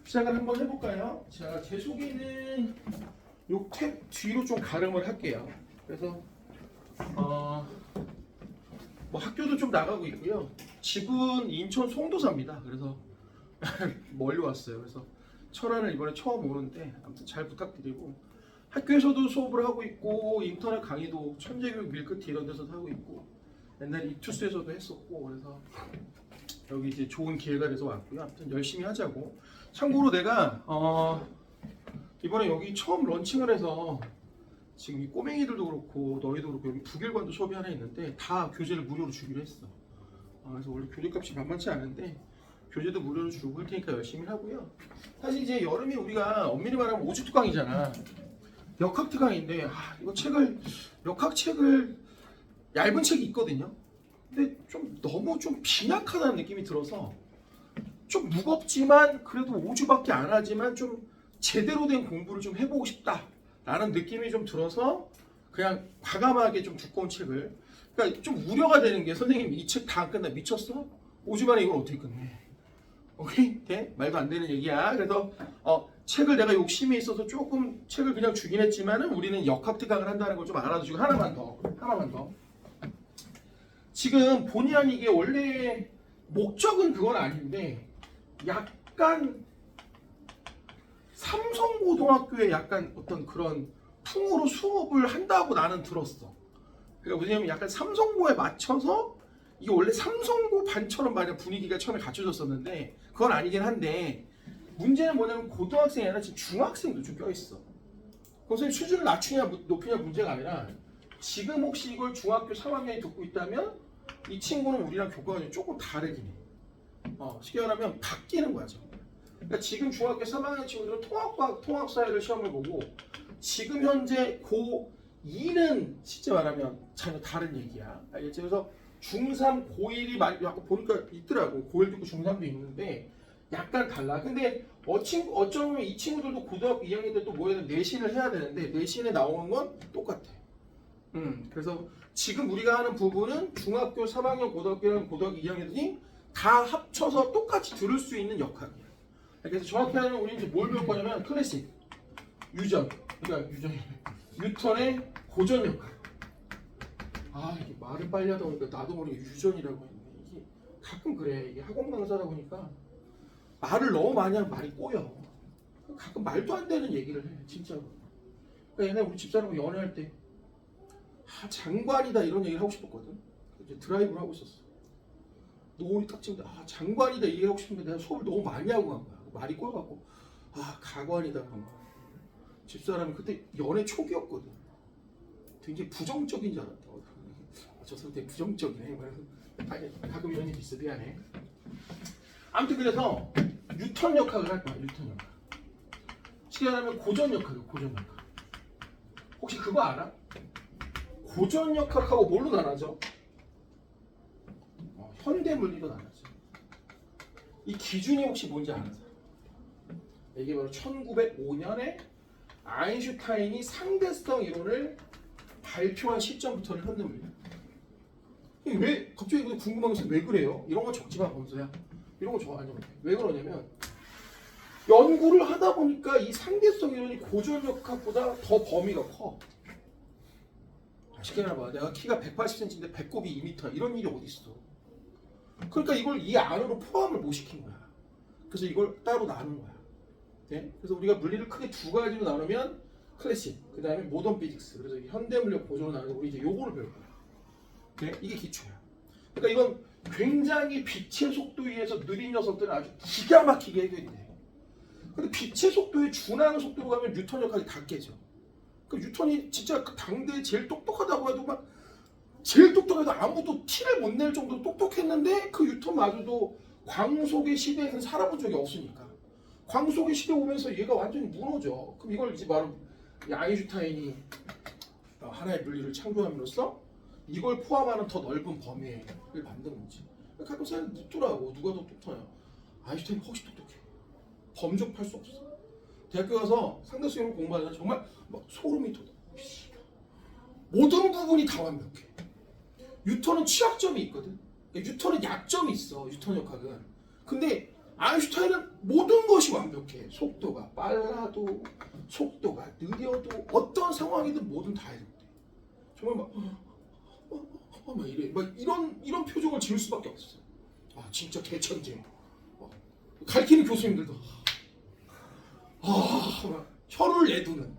시작을 한번 해볼까요? 자, 제 소개는 요 탭 뒤로 좀 가름을 할게요. 그래서 뭐 학교도 좀 나가고 있고요. 집은 인천 송도사입니다. 그래서 멀리 왔어요. 그래서 철안을 이번에 처음 오는데 아무튼 잘 부탁드리고, 학교에서도 수업을 하고 있고 인터넷 강의도 천재교육 밀크티 이런 데서도 하고 있고, 옛날에 이투스에서도 했었고, 그래서 여기 이제 좋은 기회가 돼서 왔고요. 아무튼 열심히 하자고. 참고로 내가 이번에 여기 처음 런칭을 해서 지금 이 꼬맹이들도 그렇고 너희도 그렇고 여기 북일관도 수업이 하나 있는데 다 교재를 무료로 주기로 했어. 그래서 원래 교재값이 만만치 않은데 교재도 무료로 주고 할 테니까 열심히 하고요. 사실 이제 여름에 우리가 엄밀히 말하면 오집트 강의잖아. 역학 특강인데 이거 역학 책을 얇은 책이 있거든요. 근데 좀 너무 좀 빈약하다는 느낌이 들어서 좀 무겁지만 그래도 5주밖에 안 하지만 좀 제대로 된 공부를 좀 해보고 싶다라는 느낌이 좀 들어서 그냥 과감하게 좀 두꺼운 책을, 그러니까 좀 우려가 되는 게, 선생님 이 책 다 안 끝나 미쳤어? 5주 만에 이걸 어떻게 끝내? 오케이? 돼? 말도 안 되는 얘기야. 그래서 책을 내가 욕심이 있어서 조금 책을 그냥 주긴 했지만은 우리는 역학 특강을 한다는 걸 좀 알아두시고 하나만 더. 지금 본의 아니게 원래 목적은 그건 아닌데 약간 삼성고등학교에 약간 어떤 그런 풍으로 수업을 한다고 나는 들었어. 그러니까 뭐냐면 약간 삼성고에 맞춰서, 이게 원래 삼성고 반처럼 만약 분위기가 처음에 갖춰졌었는데 그건 아니긴 한데, 문제는 뭐냐면 고등학생이 아니라 지금 중학생도 좀 껴있어. 선생님 수준을 낮추냐 높이냐 문제가 아니라, 지금 혹시 이걸 중학교 3학년이 듣고 있다면 이 친구는 우리랑 교과가 조금 다르긴 해. 쉽게 말하면 바뀌는 거야. 그러니까 지금 중학교 3학년 친구들은 통합사회를 시험을 보고, 지금 현재 고2는 실제 말하면 전혀 다른 얘기야. 알겠지? 그래서 중3, 고1이 약간 보니까 있더라고. 고1도 있고 중3도 있는데 약간 달라. 근데 어쩌면 이 친구들도 고등학교 2학년 때 또 뭐 해야 돼? 내신을 해야 되는데 내신에 나오는 건 똑같아. 그래서 지금 우리가 하는 부분은 중학교 3학년, 고등학교 2학년이 다 합쳐서 똑같이 들을 수 있는 역학이야. 그래서 정확히 하면 우리 이제 뭘 배울 거냐면 클래식, 유전, 그러니까 뉴턴의 고전 역학. 이게 말을 빨리 하다 보니까 나도 모르게 유전이라고 했는데, 이게 가끔 그래. 이게 학원 강사다 보니까 말을 너무 많이 하면 말이 꼬여. 가끔 말도 안 되는 얘기를 해, 진짜로. 그러니까 옛날에 우리 집사람하고 연애할 때 장관이다 이런 얘기를 하고 싶었거든. 이제 드라이브를 하고 있었어. 노을이 딱 지는데 장관이다 얘기하고 싶은데 내가 수업을 너무 많이 하고 간 거야. 말이 꼬여갖고 가관이다. 집사람이 그때 연애 초기였거든. 굉장히 부정적인 줄 알았다. 저 사람 되게 부정적이네. 가끔 이런 일이 있어. 미안해. 아무튼 그래서 뉴턴 역학을 할 거야. 뉴턴 역학. 쉽게 말하면 고전 역학이야. 고전 역학. 혹시 그거 알아? 고전 역학하고 뭘로 나눠져? 현대 물리로 나눠져. 이 기준이 혹시 뭔지 아는 사람? 이게 바로 1905년에 아인슈타인이 상대성 이론을 발표한 시점부터는 현대 물리야. 왜 갑자기 궁금한 것이 왜 그래요? 이런 거 적지 마, 범서야. 이런 거 적어. 아니면 왜 그러냐면 연구를 하다 보니까 이 상대성 이론이 고전 역학보다 더 범위가 커. 쉽게 말해봐. 내가 키가 180cm인데 배꼽이 2m 이런 일이 어디 있어? 그러니까 이걸 이 안으로 포함을 못 시킨 거야. 그래서 이걸 따로 나눈 거야. 네? 그래서 우리가 물리를 크게 두 가지로 나누면 클래식, 그 다음에 모던 피직스, 그래서 현대 물리학 고전으로 나누고 우리 이제 요거를 배울 거야. 네? 이게 기초야. 그러니까 이건 굉장히 빛의 속도에 의해서 느린 녀석들은 아주 기가 막히게 해결이 돼. 근데 빛의 속도에 준하는 속도로 가면 뉴턴 역학이 다 깨져. 그 뉴턴이 진짜 그 당대에 제일 똑똑하다고 해도 막 제일 똑똑해도 아무도 티를 못 낼 정도로 똑똑했는데, 그 뉴턴마저도 광속의 시대에는 살아본 적이 없으니까 광속의 시대 오면서 얘가 완전히 무너져. 그럼 이걸 이제 바로 아인슈타인이 하나의 물리를 창조함으로써 이걸 포함하는 더 넓은 범위를 만든 거지. 가끔 사람이 묻더라고. 누가 더 똑똑하냐? 아인슈타인이 훨씬 똑똑해. 범접할 수 없어. 대학교 가서 상대성 이론 공부하잖아. 정말 막 소름이 돋아. 모든 부분이 다 완벽해. 뉴턴은 취약점이 있거든. 뉴턴은 약점이 있어. 뉴턴 역학은. 근데 아인슈타인은 모든 것이 완벽해. 속도가 빨라도 속도가 느려도 어떤 상황이든 뭐든 다 해도 돼. 정말 막 이래. 막 이런 표정을 지을 수밖에 없어. 아 진짜 개천재. 가르치는 교수님들도 막 혀를 내두는.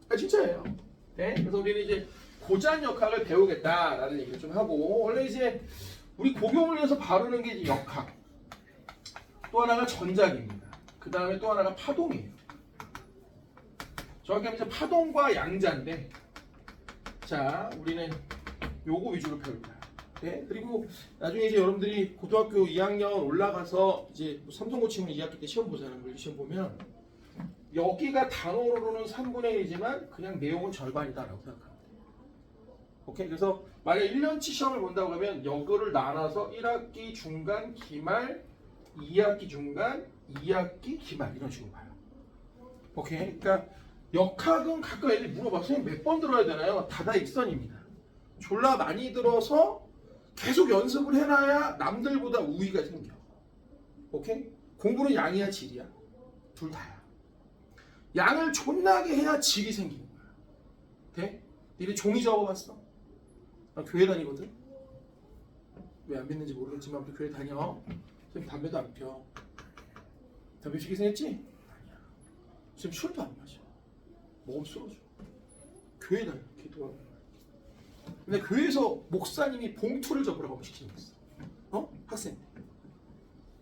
아 진짜예요. 네? 그래서 우리는 이제 고전역학을 배우겠다라는 얘기를 좀 하고, 원래 이제 우리 고경을 위해서 바르는 게 이제 역학, 또 하나가 전작입니다. 그 다음에 또 하나가 파동이에요. 정확히 하면 파동과 양자인데, 자 우리는 요거 위주로 배울 거야. 네? 그리고 나중에 이제 여러분들이 고등학교 2학년 올라가서 이제 삼성고치문 2학기 때 시험 보잖아요. 물리 시험 보면 여기가 단어로는 3분의 1이지만 그냥 내용은 절반이다라고 생각합니다. 오케이? 그래서 만약에 1년치 시험을 본다고 하면 여거를 나눠서 1학기 중간 기말, 2학기 중간, 2학기 기말 이런 식으로 봐요. 오케이? 그러니까 역학은 가끔 애들이 물어봐. 선생님 몇 번 들어야 되나요? 다다익선입니다. 졸라 많이 들어서 계속 연습을 해놔야 남들보다 우위가 생겨. 오케이? 공부는 양이야 질이야? 둘 다야. 양을 존나게 해야 질이 생기는 거야. 돼? 니네 종이 접어봤어? 나 교회 다니거든? 왜 안 믿는지 모르겠지만 우리 교회 다녀. 선생님 담배도 안 펴. 담배 피게 생겼지? 아니야. 지금 술도 안 마셔. 먹으면 쓰러져. 교회 다녀. 기도하는 거야. 근데 교회에서 목사님이 봉투를 접으라고 시키는 거였어. 학생.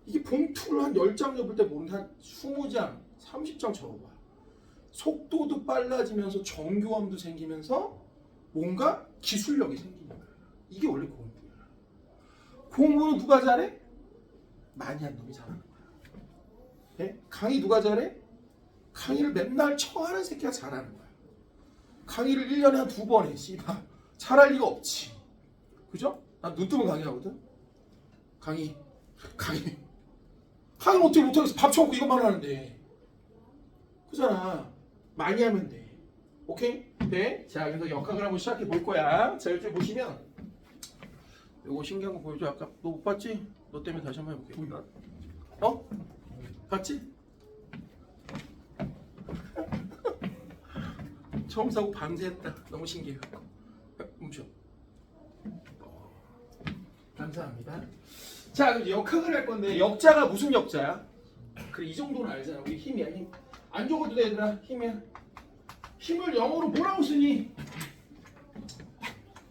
이게 봉투를 한 10장 접을 때 모르는 한 20장, 30장 접어봐. 속도도 빨라지면서 정교함도 생기면서 뭔가 기술력이 생기는 거야. 이게 원래 공부야. 공부는 누가 잘해? 많이 한 놈이 잘하는 거야. 네? 강의 누가 잘해? 강의를 맨날 쳐하는 새끼가 잘하는 거야. 강의를 1년에 한 2번 해. 씨발. 잘할 리가 없지. 그죠? 난 눈 뜨면 강의하거든. 강의 어떻게 못하겠어. 밥 처먹고 이것만 하는데. 그잖아. 많이 하면 돼. 오케이? 네. 자, 그래서 역학을 한번 시작해 볼 거야. 자, 이쪽 보시면 요거 신기한 거 보여줘. 아까 너 못 봤지? 너 때문에 다시 한번 해볼게. 보이나? 봤지? 처음 사고 밤새 했다. 너무 신기해. 멈춰. 감사합니다. 자, 그럼 역학을 할 건데 역자가 무슨 역자야? 그래, 이 정도는 알잖아. 우리 힘이야, 힘. 안 적어도 돼, 얘들아. 힘이야. 힘을 영어로 뭐라고 쓰니?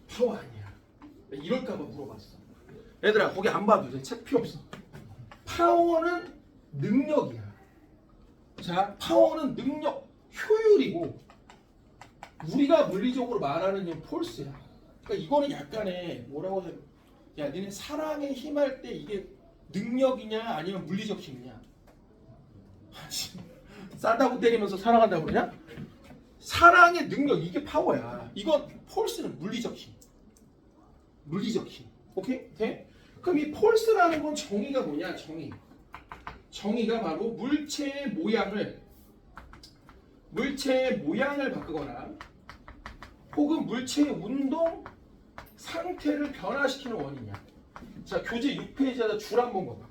파워 아니야. 이럴까봐 물어봤어. 얘들아, 거기 안 봐도 돼. 책 필요 없어. 파워는 능력이야. 자, 파워는 능력, 효율이고, 우리가 물리적으로 말하는 건 폴스야. 그러니까 이거는 약간의 뭐라고 해야 돼? 야, 니네 사랑에 힘할 때 이게 능력이냐 아니면 물리적 힘이냐? 싸다고 때리면서 사랑한다고 그러냐? 사랑의 능력, 이게 파워야. 이건 폴스는 물리적 힘. 물리적 힘. 오케이? 돼? 그럼 이 폴스라는 건 정의가 뭐냐? 정의가 바로 물체의 모양을 바꾸거나 혹은 물체의 운동 상태를 변화시키는 원인이야. 자, 교재 6페이지에다 줄 한번 봐봐.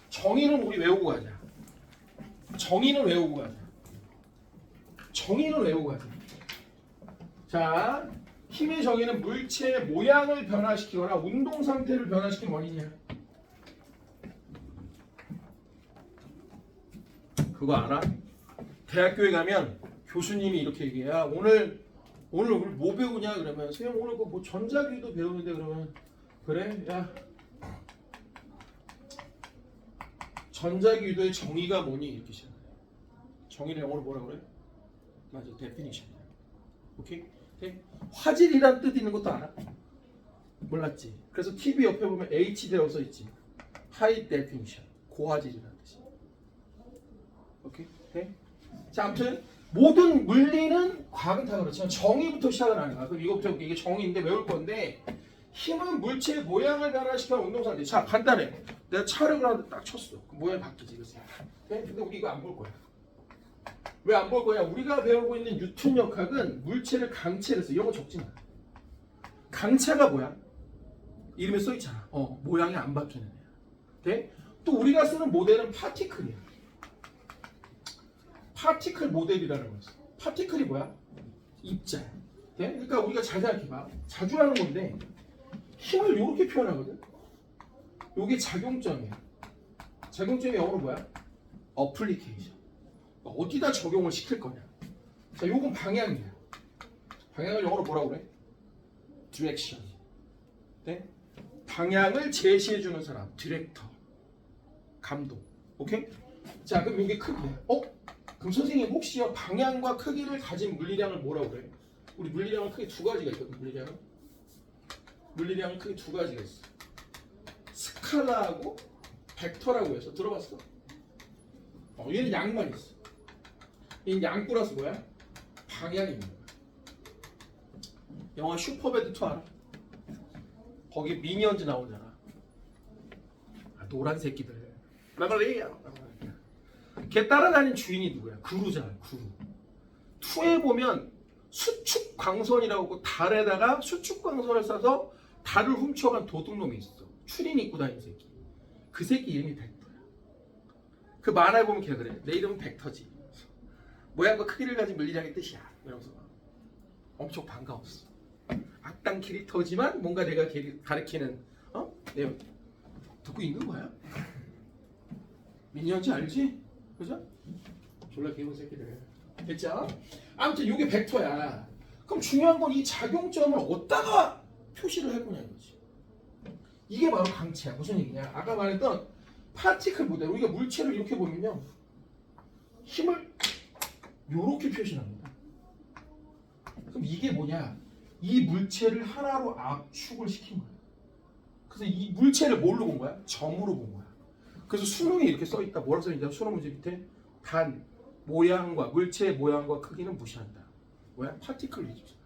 정의는 우리 외우고 가자. 정의는 외우고 가자. 자, 힘의 정의는 물체의 모양을 변화시키거나 운동 상태를 변화시키는 원인이야. 그거 알아? 대학교에 가면 교수님이 이렇게 얘기해. 야, 오늘 우리 뭐 배우냐? 그러면 선생님 오늘 뭐 전자기도 배우는데, 그러면 그래? 야, 전자기도의 정의가 뭐니? 이렇게 시작해. 정의를 영어로 뭐라 그래? 맞아, definition. 오케이? 화질이란 뜻 있는 것도 알아? 몰랐지? 그래서 TV 옆에 보면 HD라고 써 있지. High Definition, 고화질이라는 뜻이. 오케이? 네? 자, 아무튼 모든 물리는 과학은 다 그렇지만 정의부터 시작을 하는 거야. 그럼 이거부터, 이게 정의인데 외울 건데, 힘은 물체의 모양을 변화시키는 운동상태. 자, 간단해. 내가 촬영을 하는데 딱 쳤어. 그 모양이 바뀌지, 그래서. 네? 근데 우리 이거 안 볼 거야. 왜 안 볼 거야? 우리가 배우고 있는 뉴턴 역학은 물체를 강체를 써. 이런 거 적지 마. 강체가 뭐야? 이름에 써 있잖아. 모양이 안 바뀌는 애야. 네? 또 우리가 쓰는 모델은 파티클이야. 파티클 모델이라는 거였어. 파티클이 뭐야? 입자야. 네? 그러니까 우리가 잘 생각해봐. 자주 하는 건데 힘을 이렇게 표현하거든. 이게 작용점이야. 작용점이 영어로 뭐야? 어플리케이션. 어디다 적용을 시킬 거냐. 자, 요건 방향이야. 방향을 영어로 뭐라고 그래? 디렉션. 네? 방향을 제시해주는 사람, 디렉터. 감독. 오케이? 자, 그럼 이게 크기야. 그럼 선생님 혹시요 방향과 크기를 가진 물리량을 뭐라고 그래? 우리 물리량은 크게 두 가지가 있거든. 물리량은 크게 두 가지가 있어. 스칼라하고 벡터라고 해서 들어봤어? 얘는 양만 있어. 이 양 플러스 뭐야? 방향이 있는 거야. 영화 슈퍼배드 2 알아? 거기 미니언즈 나오잖아. 노란 새끼들. 라말리야. 걔 따라다니는 주인이 누구야? 그루잖아. 그루. 2에 보면 수축 광선이라고 하고 달에다가 수축 광선을 쏴서 달을 훔쳐간 도둑놈이 있어. 추린 입고 다니는 새끼. 그 새끼 이름이 벡터야. 그 만화에 보면 걔 그래. 내 이름은 벡터지. 모양과 크기를 가진 물리량의 뜻이야. 이러면서 엄청 반가웠어. 악당 캐릭터지만 뭔가 내가 가리키는 내가 듣고 있는 거야. 미니언즈 알지? 그죠? 졸라 귀여운 새끼들. 됐죠? 아무튼 이게 벡터야. 그럼 중요한 건 이 작용점을 어디다가 표시를 할 거냐 이거지. 이게 바로 강체야. 무슨 얘기냐? 아까 말했던 파티클 모델. 우리가 물체를 이렇게 보면요, 힘을 이렇게 표시합니다. 그럼 이게 뭐냐? 이 물체를 하나로 압축을 시킨 거야. 그래서 이 물체를 뭘로 본 거야? 점으로 본 거야. 그래서 수능에 이렇게 써 있다. 뭐라고 써 있냐? 수능 문제 밑에 단 모양과 물체의 모양과 크기는 무시한다. 뭐야? 파티클 위주잖아.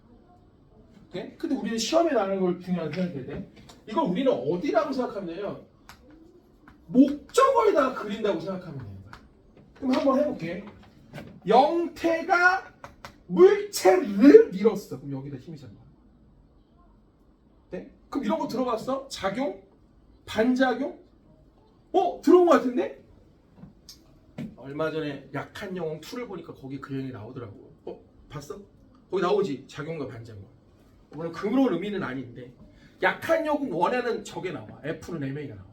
네? 근데 우리는 시험에 나오는 걸 중요하게 생각해야 돼. 이걸 우리는 어디라고 생각하면요, 목적어에다가 그린다고 생각하면 되는 거야. 그럼 한번 해볼게. 영태가 물체를 밀었어. 그럼 여기다 힘이 잡아. 네? 그럼 이런 거 들어봤어? 작용? 반작용? 들어온 거 같은데? 얼마 전에 약한 영웅 2를 보니까 거기 그 형이 나오더라고. 봤어? 거기 나오지? 작용과 반작용. 물론 그런 의미는 아닌데, 약한 영웅 1에는 저게 나와. F는 MA가 나와.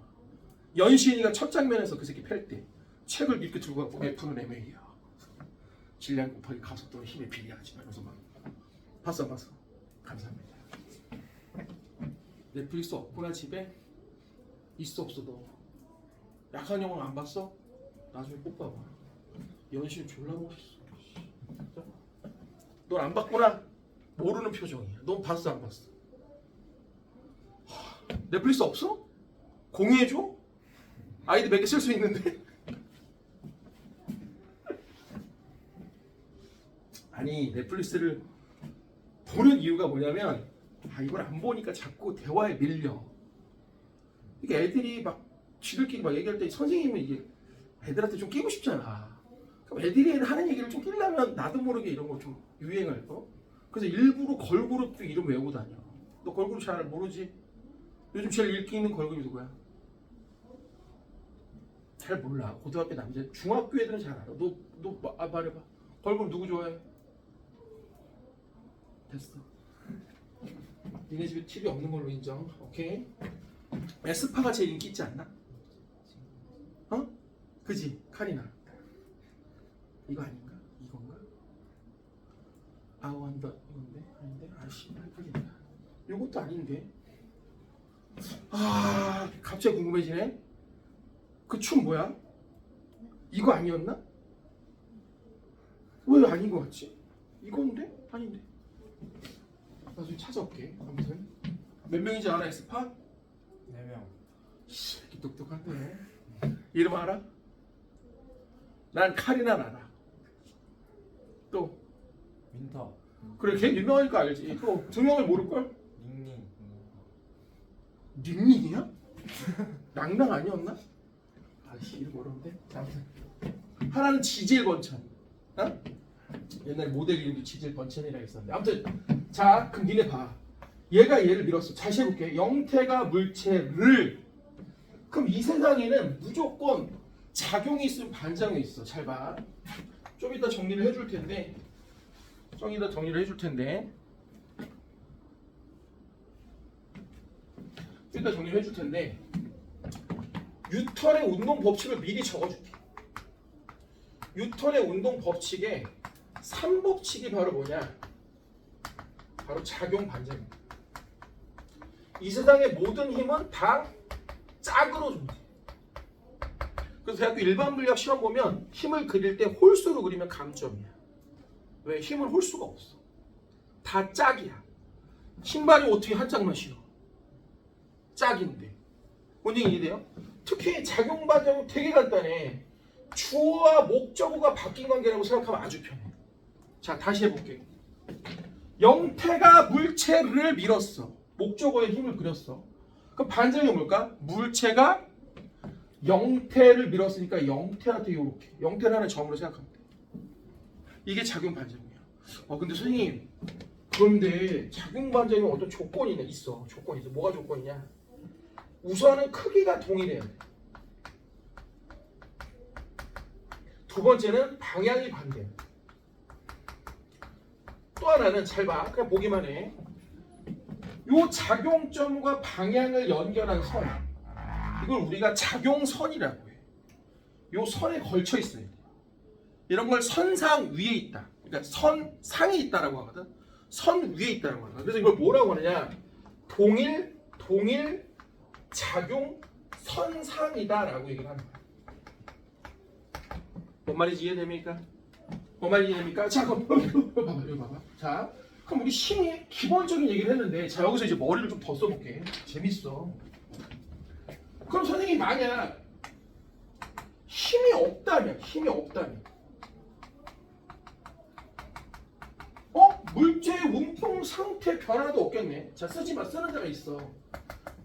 연시인이가 첫 장면에서 그 새끼 팰 때 책을 이렇게 들고 가고 F는 MA야. 질량 곱하기 가속도는 힘에 비례하지 마. 이러면서 막 봤어? 감사합니다. 넷플릭스 없구나 집에? 있어 없어 너? 약한 영웅 안 봤어? 나중에 꼭 봐봐. 연신 졸라 멋있어. 넌 안 봤구나? 모르는 표정이야. 넌 봤어 안 봤어? 넷플릭스 없어? 공유해줘? 아이디 몇 개 쓸 수 있는데? 아니 넷플릭스를 보는 이유가 뭐냐면, 이걸 안 보니까 자꾸 대화에 밀려. 이게 애들이 막 지들끼리 막 얘기할 때 선생님은 이게 애들한테 좀 끼고 싶잖아. 그럼 애들이 하는 얘기를 좀 끼려면 나도 모르게 이런 거 좀 유행할 거. 그래서 일부러 걸그룹도 이름 외우고 다녀. 너 걸그룹 잘 모르지? 요즘 제일 인기 있는 걸그룹이 누구야? 잘 몰라. 고등학교 남자, 중학교 애들은 잘 알아. 너 말해봐. 걸그룹 누구 좋아해? 됐어. 니네 집에 TV 없는 걸로 인정. 오케이. 에스파가 제일 인기 있지 않나? 그지? 카리나. 이거 아닌가? 이건가? 아원더 이건데? 아닌데? 아씨 헷갈린다. 요것도 아닌데? 갑자기 궁금해지네. 그 춤 뭐야? 이거 아니었나? 왜 아닌 것 같지? 이건데? 아닌데? 나중에 찾아올게. 아무튼 몇 명인지 알아? 에스파? 4명. 이렇게 똑똑한데. 이름 알아? 난 카리나 알아. 또 윈터. 그래, 걔 유명하니까 알지. 또 2명을 모를걸? 닝닝. 닝닝이야? 낭낭 아니었나? 아씨 이름 어려운데. 아무튼 하나는 지질 번천. 옛날 모델 이름도 지질 번천이라 했었는데. 아무튼 자, 그럼 니네 봐. 얘가 얘를 밀었어. 다시 해볼게. 영태가 물체를, 그럼 이 세상에는 무조건 작용이 있으면 반작용이 있어. 잘 봐. 좀 이따 정리를 해줄 텐데 뉴턴의 운동 법칙을 미리 적어줄게. 뉴턴의 운동 법칙의 3법칙이 바로 뭐냐? 바로 작용 반작용. 이 세상의 모든 힘은 다 짝으로 존재. 그래서 대학교 일반 물리학 시험 보면 힘을 그릴 때 홀수로 그리면 감점이야. 왜? 힘은 홀수가 없어. 다 짝이야. 신발이 어떻게 한 짝만 신어? 짝인데. 뭔지 이해돼요? 특히 작용 반작용 되게 간단해. 주어와 목적어가 바뀐 관계라고 생각하면 아주 편해. 자, 다시 해볼게. 영태가 물체를 밀었어. 목적어에 힘을 그렸어. 그럼 반작용이 뭘까? 물체가 영태를 밀었으니까 영태한테 이렇게. 영태를 하나의 점으로 생각하면 돼. 이게 작용 반작용이야. 근데 선생님, 그런데 작용 반작용 어떤 조건이 있어. 조건이 있어. 뭐가 조건이냐? 우선은 크기가 동일해야 돼. 두 번째는 방향이 반대야. 또 하나는 잘 봐. 그냥 보기만 해. 요 작용점과 방향을 연결한 선, 이걸 우리가 작용선이라고 해. 요 선에 걸쳐 있어야 돼. 이런 걸 선상 위에 있다. 그러니까 선상에 있다라고 하거든. 선 위에 있다라고 하거든. 그래서 이걸 뭐라고 하느냐? 동일 작용 선상이다라고 얘기를 하는 거야. 뭔 말인지 이해됩니까? 자, 그럼 여기 봐봐. 자, 그럼 우리 힘의 기본적인 얘기를 했는데, 자, 여기서 이제 머리를 좀 더 써볼게. 재밌어. 그럼 선생님이 만약 힘이 없다면 물체의 운동 상태 변화도 없겠네. 자, 쓰지마. 쓰는 데가 있어.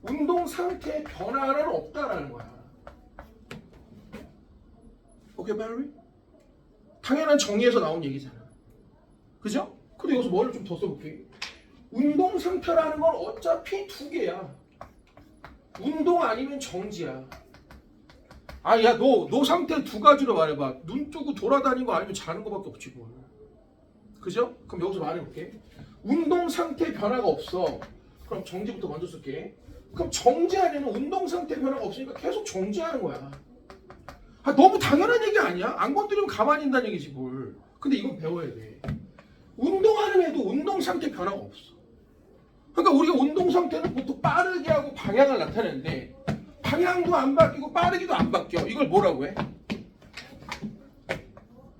운동 상태 변화는 없다라는 거야. 오케이, 바리? 당연한 정의에서 나온 얘기잖아. 그죠? 근데 여기서 뭐를 좀 더 써볼게. 운동 상태라는 건 어차피 두 개야. 운동 아니면 정지야. 야, 너 상태 두 가지로 말해봐. 눈 뜨고 돌아다니는 거 아니면 자는 거밖에 없지 뭘. 그죠? 그럼 여기서 말해볼게. 운동 상태 변화가 없어. 그럼 정지부터 먼저 쓸게. 그럼 정지하려면 운동 상태 변화가 없으니까 계속 정지하는 거야. 너무 당연한 얘기 아니야? 안 건드리면 가만히 있다는 얘기지 뭘. 근데 이건 배워야 돼. 운동하는 애도 운동 상태 변화가 없어. 그러니까 우리가 운동 상태는 보통 빠르게 하고 방향을 나타내는데 방향도 안 바뀌고 빠르기도 안 바뀌어. 이걸 뭐라고 해?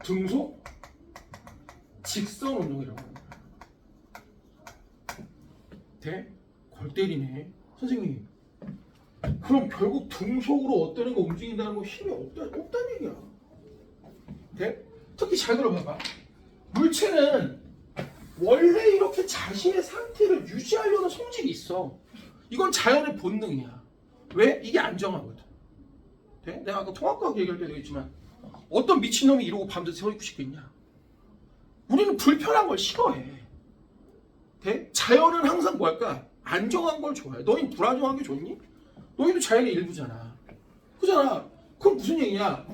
등속 직선 운동이라고 하는 거야. 돼? 골 때리네. 선생님, 그럼 결국 등속으로 어떤 애가 움직인다는 거 힘이 없다는 얘기야. 돼? 특히 잘 들어봐봐. 물체는 원래 이렇게 자신의 상태를 유지하려는 성질이 있어. 이건 자연의 본능이야. 왜? 이게 안정하거든. 돼? 내가 아까 통합과학 얘기할 때도 얘기했지만 어떤 미친놈이 이러고 밤새 서 있고 싶겠냐? 우리는 불편한 걸 싫어해. 돼? 자연은 항상 뭐 할까? 안정한 걸 좋아해. 너희는 불안정한 게 좋니? 너희도 자연의 일부잖아. 그잖아. 그럼 무슨 얘기냐?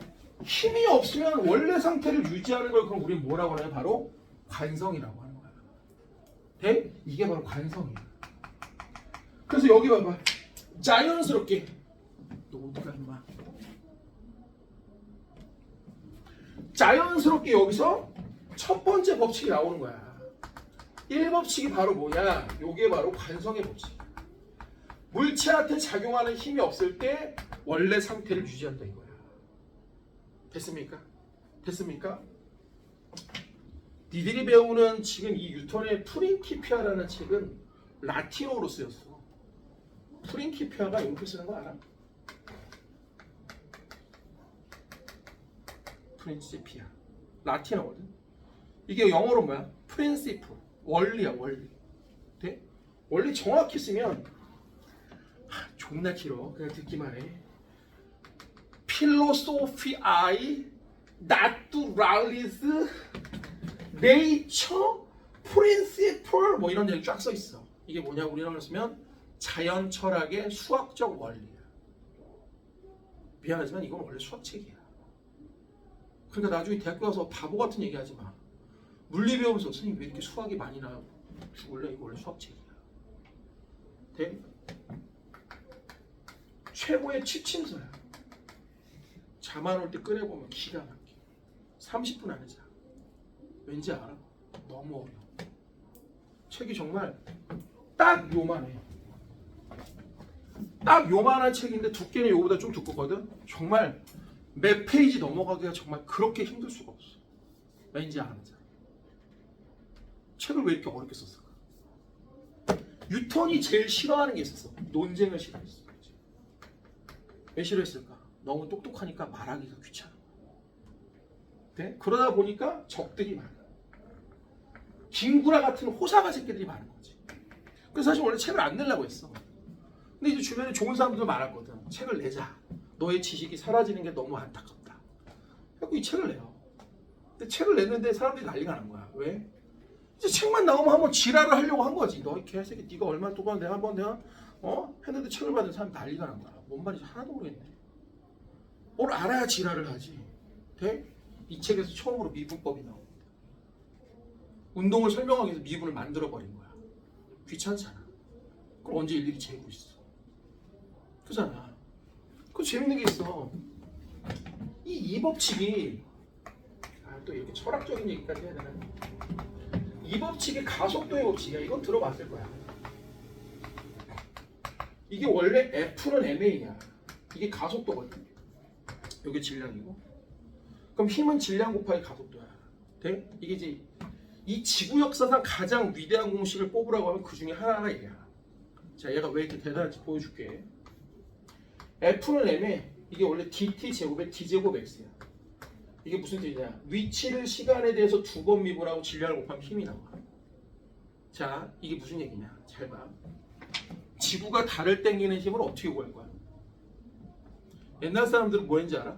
힘이 없으면 원래 상태를 유지하는 걸 그럼 우리는 뭐라고 하냐? 바로 관성이라고 하는 거야. 돼? 이게 바로 관성이야. 그래서 여기 봐봐. 자연스럽게 너 어디가 임마. 자연스럽게 여기서 첫 번째 법칙이 나오는 거야. 1법칙이 바로 뭐냐? 요게 바로 관성의 법칙. 물체한테 작용하는 힘이 없을 때 원래 상태를 유지한다 이거야. 됐습니까? 니들이 배우는 지금 이 뉴턴의 프린키피아라는 책은 라틴어로 쓰였어. 프린키피아가 이렇게 쓰는 거 알아? 프린시피아. 라틴어거든. 이게 영어로 뭐야? 프린시플. 원리야, 원리. 돼? 원리 정확히 쓰면 존나 길어. 그냥 듣기만 해. 필로소피아이 나투랄리스 네이처 프린시플 뭐 이런 얘기 쫙 써 있어. 이게 뭐냐? 우리나라로 쓰면 자연 철학의 수학적 원리야. 미안하지만 이건 원래 수학책이야. 그러니까 나중에 대학교 가서 바보 같은 얘기하지 마. 물리 배우면서 선생님 왜 이렇게 수학이 많이 나요? 죽을래? 이거 원래 수학책이야. 돼? 최고의 취침서야. 잠 안 올 때 꺼내보면 기가 막혀. 30분 안에 자. 왠지 알아? 너무 어려워. 책이 정말 딱 요만해. 딱 요만한 책인데 두께는 요거보다 좀 두껍거든. 정말 몇 페이지 넘어가기가 정말 그렇게 힘들 수가 없어. 왠지 아는 사람. 책을 왜 이렇게 어렵게 썼을까? 뉴턴이 제일 싫어하는 게 있었어. 논쟁을 싫어했어. 왜 싫어했을까? 너무 똑똑하니까 말하기가 귀찮아. 네? 그러다 보니까 적들이 많아. 김구라 같은 호사가 새끼들이 많은 거지. 그래서 사실 원래 책을 안 내려고 했어. 근데 이제 주변에 좋은 사람들도 많았거든. 책을 내자. 너의 지식이 사라지는 게 너무 안타깝다. 그래서 이 책을 내요. 근데 책을 냈는데 사람들이 난리가 난 거야. 왜? 이제 책만 나오면 한번 지랄을 하려고 한 거지. 너 이 개새끼 네가 얼마나 똑똑한 내가 한번 내가 했는데 책을 받은 사람 난리가 난 거야. 뭔 말인지 하나도 모르겠네. 뭘 알아야 지랄을 하지. 돼? 이 책에서 처음으로 미분법이 나옵니다. 운동을 설명하기 위해서 미분을 만들어버린 거야. 귀찮잖아. 그럼 언제 일일이 재고 있어. 그잖아. 그 재밌는 게 있어. 이 법칙이 또 이렇게 철학적인 얘기까지 해야 되나? 이 법칙이 가속도의 법칙이야. 이건 들어봤을 거야. 이게 원래 F는 ma야. 이게 가속도거든. 이게 질량이고. 그럼 힘은 질량 곱하기 가속도야. 돼? 이게 이제 이 지구 역사상 가장 위대한 공식을 뽑으라고 하면 그 중에 하나가 얘야. 자, 얘가 왜 이렇게 대단한지 보여줄게. F는 m에 이게 원래 dt 제곱에 d 제곱 x야. 이게 무슨 뜻이냐? 위치를 시간에 대해서 두 번 미분하고 질량을 곱하면 힘이 나와. 자, 이게 무슨 얘기냐? 잘 봐. 지구가 달을 당기는 힘을 어떻게 구할 거야? 옛날 사람들은 뭐 했는지 알아?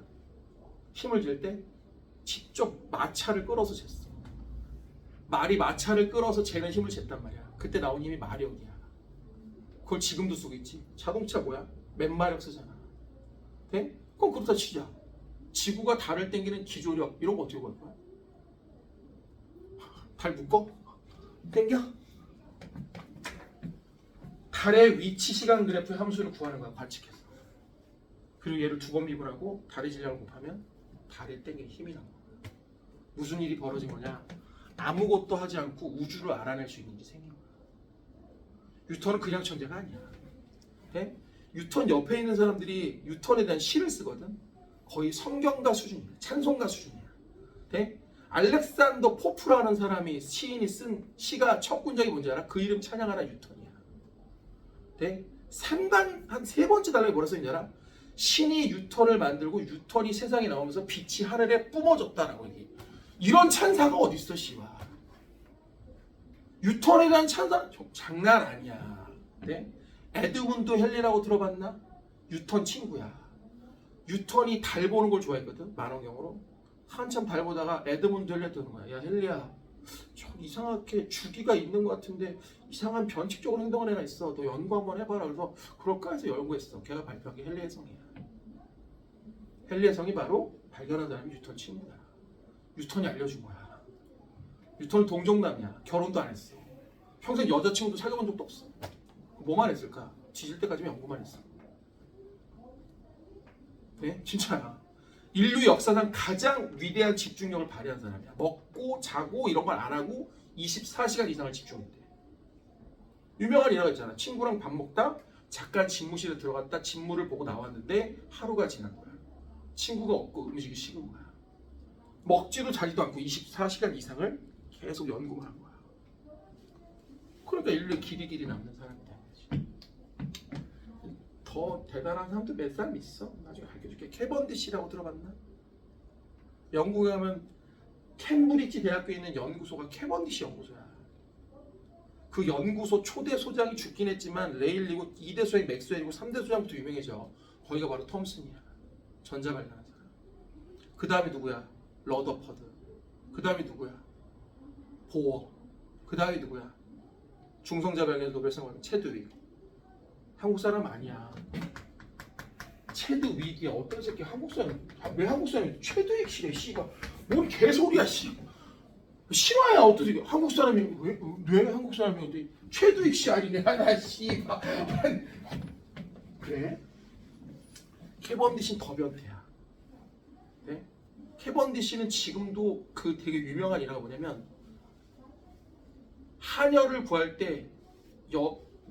힘을 잴 때 직접 마차를 끌어서 쟀어. 말이 마차를 끌어서 재는 힘을 쟀단 말이야. 그때 나온 힘이 마력이야. 그걸 지금도 쓰고 있지. 자동차 뭐야? 맨마력 쓰잖아. 돼? 그럼 그렇다 치자. 지구가 달을 당기는 기조력 이런 거 어떻게 구할 거야? 달 묶어? 당겨? 달의 위치 시간 그래프의 함수를 구하는 거야. 관측해서. 그리고 얘를 두 번 미분하고 달의 질량을 곱하면 달에 당기는 힘이 나와. 무슨 일이 벌어진 거냐? 아무것도 하지 않고 우주를 알아낼 수 있는 게 생긴 거야. 뉴턴은 그냥 천재가 아니야. 네? 뉴턴 옆에 있는 사람들이 뉴턴에 대한 시를 쓰거든. 거의 성경가 수준이야. 찬송가 수준이야. 네? 알렉산더 포프라는 사람이 시인이 쓴 시가 첫 군작이 뭔지 알아? 그 이름 찬양하라 뉴턴이야. 네? 상단 한 세 번째 단락에 뭐라 써있는지 알아? 신이 뉴턴을 만들고 뉴턴이 세상에 나오면서 빛이 하늘에 뿜어졌다라고 얘기해. 이런 찬사가 어디 있어, 씨와. 뉴턴에 대한 찬사 장난 아니야. 네? 에드문드 헨리라고 들어봤나? 뉴턴 친구야. 뉴턴이 달 보는 걸 좋아했거든. 만원경으로. 한참 달 보다가 에드문드 헨리한테 오는 거야. 야, 헨리야, 저 이상하게 주기가 있는 것 같은데 이상한 변칙적으로 행동하는 애가 있어. 너 연구 한번 해봐라. 그래서 그럴까 해서 연구했어. 걔가 발표한 게 헨리의 성이야. 헨리의 성이 바로 발견한 사람이 뉴턴 친구야. 뉴턴이 알려준 거야. 뉴턴은 동정남이야. 결혼도 안 했어. 평생 여자친구도 사귀어본 적도 없어. 뭐만 했을까? 지질 때까지만 연구만 했어. 네? 진짜야. 인류 역사상 가장 위대한 집중력을 발휘한 사람이야. 먹고 자고 이런 걸 안 하고 24시간 이상을 집중했대. 유명한 일화가 있잖아. 친구랑 밥 먹다 잠깐 집무실에 들어갔다 집무를 보고 나왔는데 하루가 지난 거야. 친구가 없고 음식이 식은 거야. 먹지도 자지도 않고 24시간 이상을 계속 연구만 한 거야. 그러니까 인류의 길이 남는 사람이 된 거지. 더 대단한 사람도 몇 사람 있어. 나중에 가르쳐줄게. 캐번디시라고 들어봤나? 영국에 가면 캠브리지 대학교에 있는 연구소가 캐번디시 연구소야. 그 연구소 초대 소장이 죽긴 했지만 레일리고 2대 소장 맥스웰이고 3대 소장부터 유명해져. 거기가 바로 톰슨이야. 전자 발견한 사람. 그 다음에 누구야? 러더퍼드. 그 다음에 누구야? 보어. 그 다음에 누구야? 중성자 발견 노벨상 받은 체드윅. 한국 사람 아니야. 체드 위기야. 어떤 새끼 한국 사람 왜 한국 사람이 체드익 시래 씨가 뭔 개소리야 씨. 실화야 어떤 새끼 한국 사람이 왜 한국 사람이 어디 체드익 씨 아니네 하나 씨. 그래? 캐번디시는 더 변태야. 네? 캐번디시는 지금도 그 되게 유명한 일화가 뭐냐면 하녀를 구할 때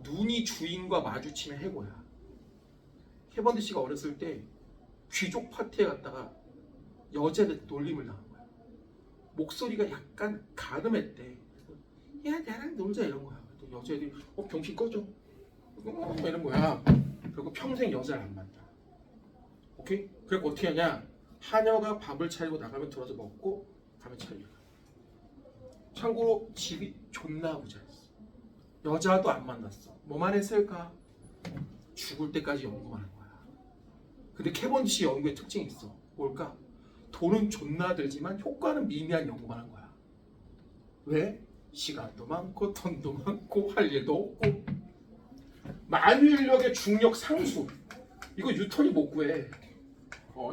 눈이 주인과 마주치면 해고야. 캐번디시가 어렸을 때 귀족 파티에 갔다가 여자들 놀림을 당한 거야. 목소리가 약간 가름했대. 야 나랑 놀자 이런 거야. 여자애들이 병신 꺼져 이런 거야. 그리고 평생 여자를 안 만나. 오케이? 그리고 어떻게 하냐? 하녀가 밥을 차리고 나가면 들어서 먹고 가면 차리고. 참고로 집이 존나 부자였어. 여자도 안 만났어. 뭐만 했을까? 죽을 때까지 연구만 한 거야. 근데 캐번디시 연구의 특징이 있어. 뭘까? 돈은 존나 들지만 효과는 미미한 연구만 한 거야. 왜? 시간도 많고 돈도 많고 할 일도 없고 만유인력의 중력 상수 이거 뉴턴이 못 구해.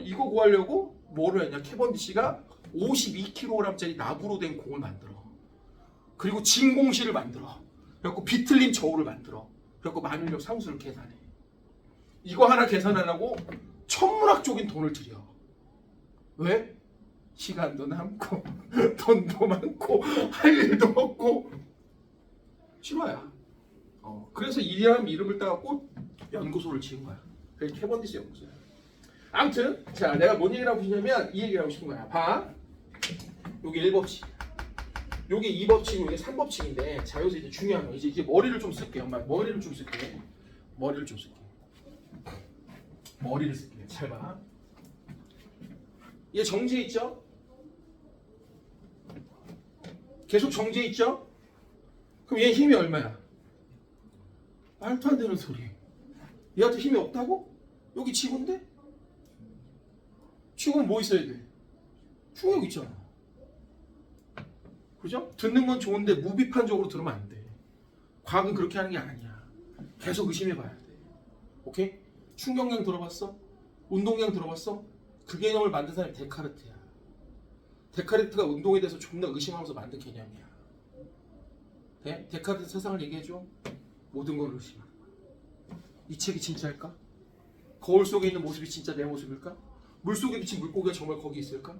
이거 구하려고 뭐를 했냐? 캐번디시가 52kg짜리 나무로 된 공을 만들어. 그리고 진공실을 만들어. 그래갖고 비틀린 저울을 만들어. 그래갖고 만유인력 상수를 계산해. 이거 하나 계산하려고 천문학적인 돈을 들여. 왜? 시간도 남고 돈도 많고 할 일도 없고 실화야. 그래서 이리함 이름을 따갖고 연구소를 지은 거야. 그게 캐번디시 연구소야. 아무튼 자 내가 뭔 얘기를 하고 싶냐면 이 얘기를 하고 싶은 거야. 봐. 요게 1법칙. 요게 2법칙이고 이게 3법칙인데 자 여기서 이제 중요한 거 이제 머리를 좀 쓸게. 엄마 머리를 좀 쓸게. 머리를 쓸게. 잘 봐. 얘 정지해 있죠? 계속 정지해 있죠? 그럼 얘 힘이 얼마야? 말도 안 되는 소리. 얘한테 힘이 없다고? 여기 지구인데? 지구는 뭐 있어야 돼? 중력 있잖아. 그죠? 듣는 건 좋은데 무비판적으로 들으면 안 돼. 과학은 그렇게 하는 게 아니야. 계속 의심해 봐야 돼. 오케이? 충격량 들어봤어? 운동량 들어봤어? 그 개념을 만든 사람이 데카르트야. 데카르트가 운동에 대해서 존나 의심하면서 만든 개념이야. 데카르트 세상을 얘기해줘. 모든 걸 의심하는 거야. 이 책이 진짜일까? 거울 속에 있는 모습이 진짜 내 모습일까? 물속에 비친 물고기가 정말 거기 있을까?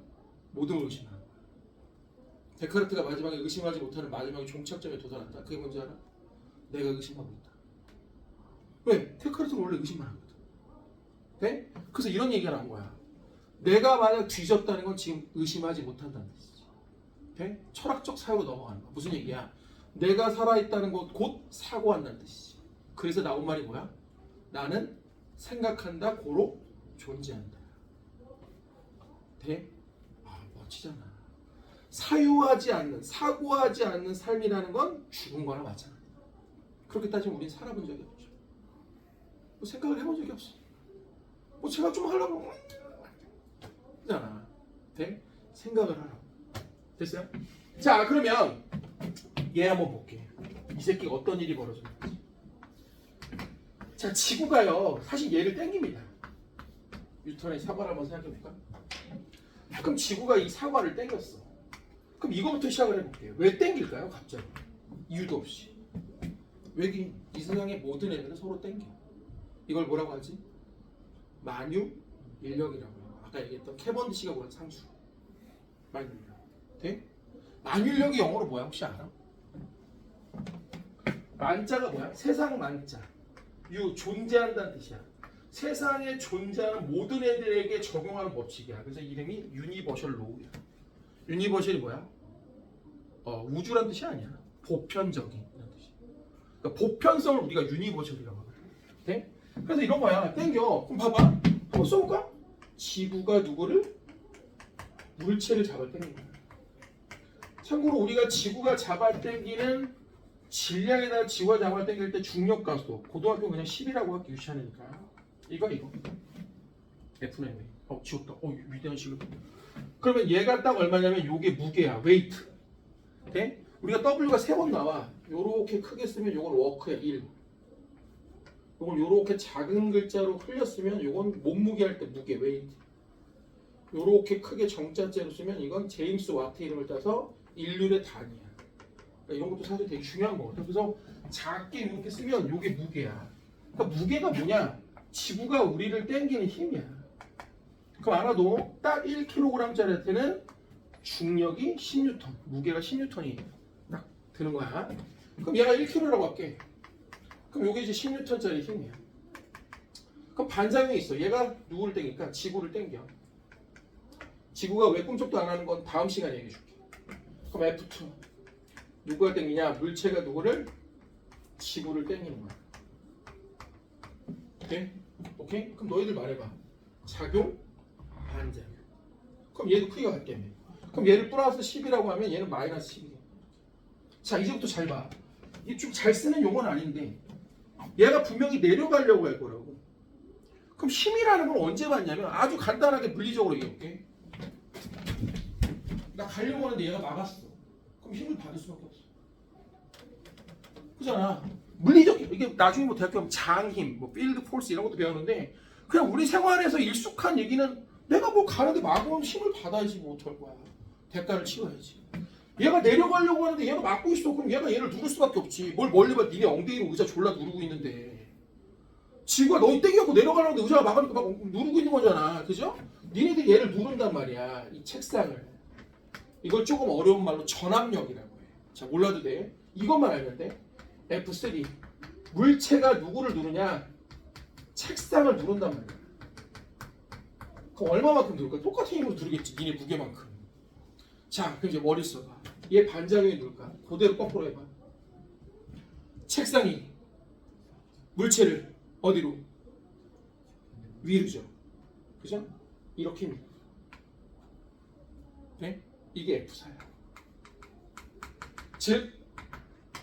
모든 걸 의심하는 거야. 데카르트가 마지막에 의심하지 못하는 마지막에 종착점에 도달한다. 그게 뭔지 알아? 내가 의심하고 있다. 왜? 데카르트는 원래 의심만 하거든. 네? 그래서 이런 얘기가 나온 거야. 내가 만약 뒤졌다는 건 지금 의심하지 못한다는 뜻이지. 네? 철학적 사유로 넘어가는 거야. 무슨 얘기야? 내가 살아있다는 것 곧 사고한다는 뜻이지. 그래서 나온 말이 뭐야? 나는 생각한다 고로 존재한다. 돼? 멋지잖아. 사유하지 않는, 사고하지 않는 삶이라는 건 죽은 거나 마찬가지야. 그렇게 따지면 우린 살아본 적이 없죠. 뭐 생각을 해본 적이 없어. 뭐 제가 좀 하려고 잖아. 돼? 생각을 하라고. 됐어요? 자 그러면 얘 한번 볼게. 이 새끼가 어떤 일이 벌어졌는지. 자 지구가요 사실 얘를 땡깁니다. 뉴턴의 사과를 한번 생각해볼까? 그럼 지구가 이 사과를 땡겼어. 그럼 이거부터 시작을 해볼게요. 왜 땡길까요? 갑자기 이유도 없이. 왜이 세상의 모든 애들은 서로 땡겨. 이걸 뭐라고 하지? 만유 인력이라고 해요. 아까 얘기했던 캐번디시가 구한 상수. 만유인력. 돼? 만유인력이 영어로 뭐야 혹시 알아? 만자가 뭐야? 세상 만자. 유 존재한다는 뜻이야. 세상에 존재하는 모든 애들에게 적용하는 법칙이야. 그래서 이름이 유니버셜 로우야. 유니버셜이 뭐야? 우주란 뜻이 아니야. 보편적인 뜻이야. 그러니까 보편성을 우리가 유니버셜이라고 하거든. 돼? 그래서 이런 거야. 땡겨. 그럼 봐봐. 한번 써볼까? 지구가 누구를? 물체를 잡아 당긴다. 참고로 우리가 지구가 잡아 당기는 질량에다가 지구가 잡아 당길 때 중력가속 고등학교 그냥 10이라고 할게. 유치하니까 이거 F는 지웠다. 위대한 식을. 그러면 얘가 딱 얼마냐면 요게 무게야. 웨이트. 네? 우리가 W가 3번 나와. 요렇게 크게 쓰면 요건 워크야. 1. 이걸 요렇게 작은 글자로 흘렸으면 이건 몸무게 할 때 무게 웨이트. 요렇게 크게 정자째로 쓰면 이건 제임스 와트 이름을 따서 인륜의 단위야. 그러니까 이런 것도 사실 되게 중요한 거거든. 그래서 작게 이렇게 쓰면 이게 무게야. 그러니까 무게가 뭐냐? 지구가 우리를 당기는 힘이야. 그럼 알아도 딱 1kg짜리한테는 중력이 10N, 무게가 10N이 딱 드는 거야. 그럼 얘가 1kg라고 할게. 그럼 이게 이제 10N짜리 힘이야. 그럼 반작용이 있어. 얘가 누구를 당기니까 지구를 당겨. 지구가 왜 꿈쩍도 안 하는 건 다음 시간에 얘기해 줄게. 그럼 F2 누가 당기냐? 물체가 누구를? 지구를 당기는 거야. 오케이? 오케이? 그럼 너희들 말해봐. 작용, 반작용. 그럼 얘도 크기가 같겠네. 그럼 얘를 플러스 10이라고 하면 얘는 마이너스 10이야. 자, 이제부터 잘 봐. 이게 좀 잘 쓰는 용어는 아닌데 얘가 분명히 내려가려고 할 거라고. 그럼 힘이라는 걸 언제 봤냐면 아주 간단하게 물리적으로 얘기해볼게. 나 가려고 하는데 얘가 막았어. 그럼 힘을 받을 수밖에 없어. 그잖아. 물리적 이게 나중에 뭐 대학교 가면 장힘, 뭐 필드 폴스 이런 것도 배우는데 그냥 우리 생활에서 익숙한 얘기는 내가 뭐 가는데 막으면 힘을 받아야지 뭐 어떨 거야. 대가를 치러야지. 얘가 내려가려고 하는데 얘가 막고 있어. 그럼 얘가 얘를 누를 수밖에 없지. 뭘 멀리 봐. 니네 엉덩이로 의자 졸라 누르고 있는데 지구가 너희 땡겨갖고 내려가려고 의자가 막으니까 막 누르고 있는 거잖아. 그죠? 니네들이 얘를 누른단 말이야. 이 책상을. 이걸 조금 어려운 말로 전압력이라고 해. 자, 몰라도 돼. 이것만 알면 돼. F3. 물체가 누구를 누르냐? 책상을 누른단 말이야. 그럼 얼마만큼 누를까? 똑같은 힘으로 누르겠지. 니네 무게만큼. 자, 그럼 이제 머리 써봐. 얘 반작용이 누를까? 그대로 거꾸로 해봐. 책상이 물체를 어디로? 위로죠. 그죠? 이렇게. 네? 이게 F4야. 즉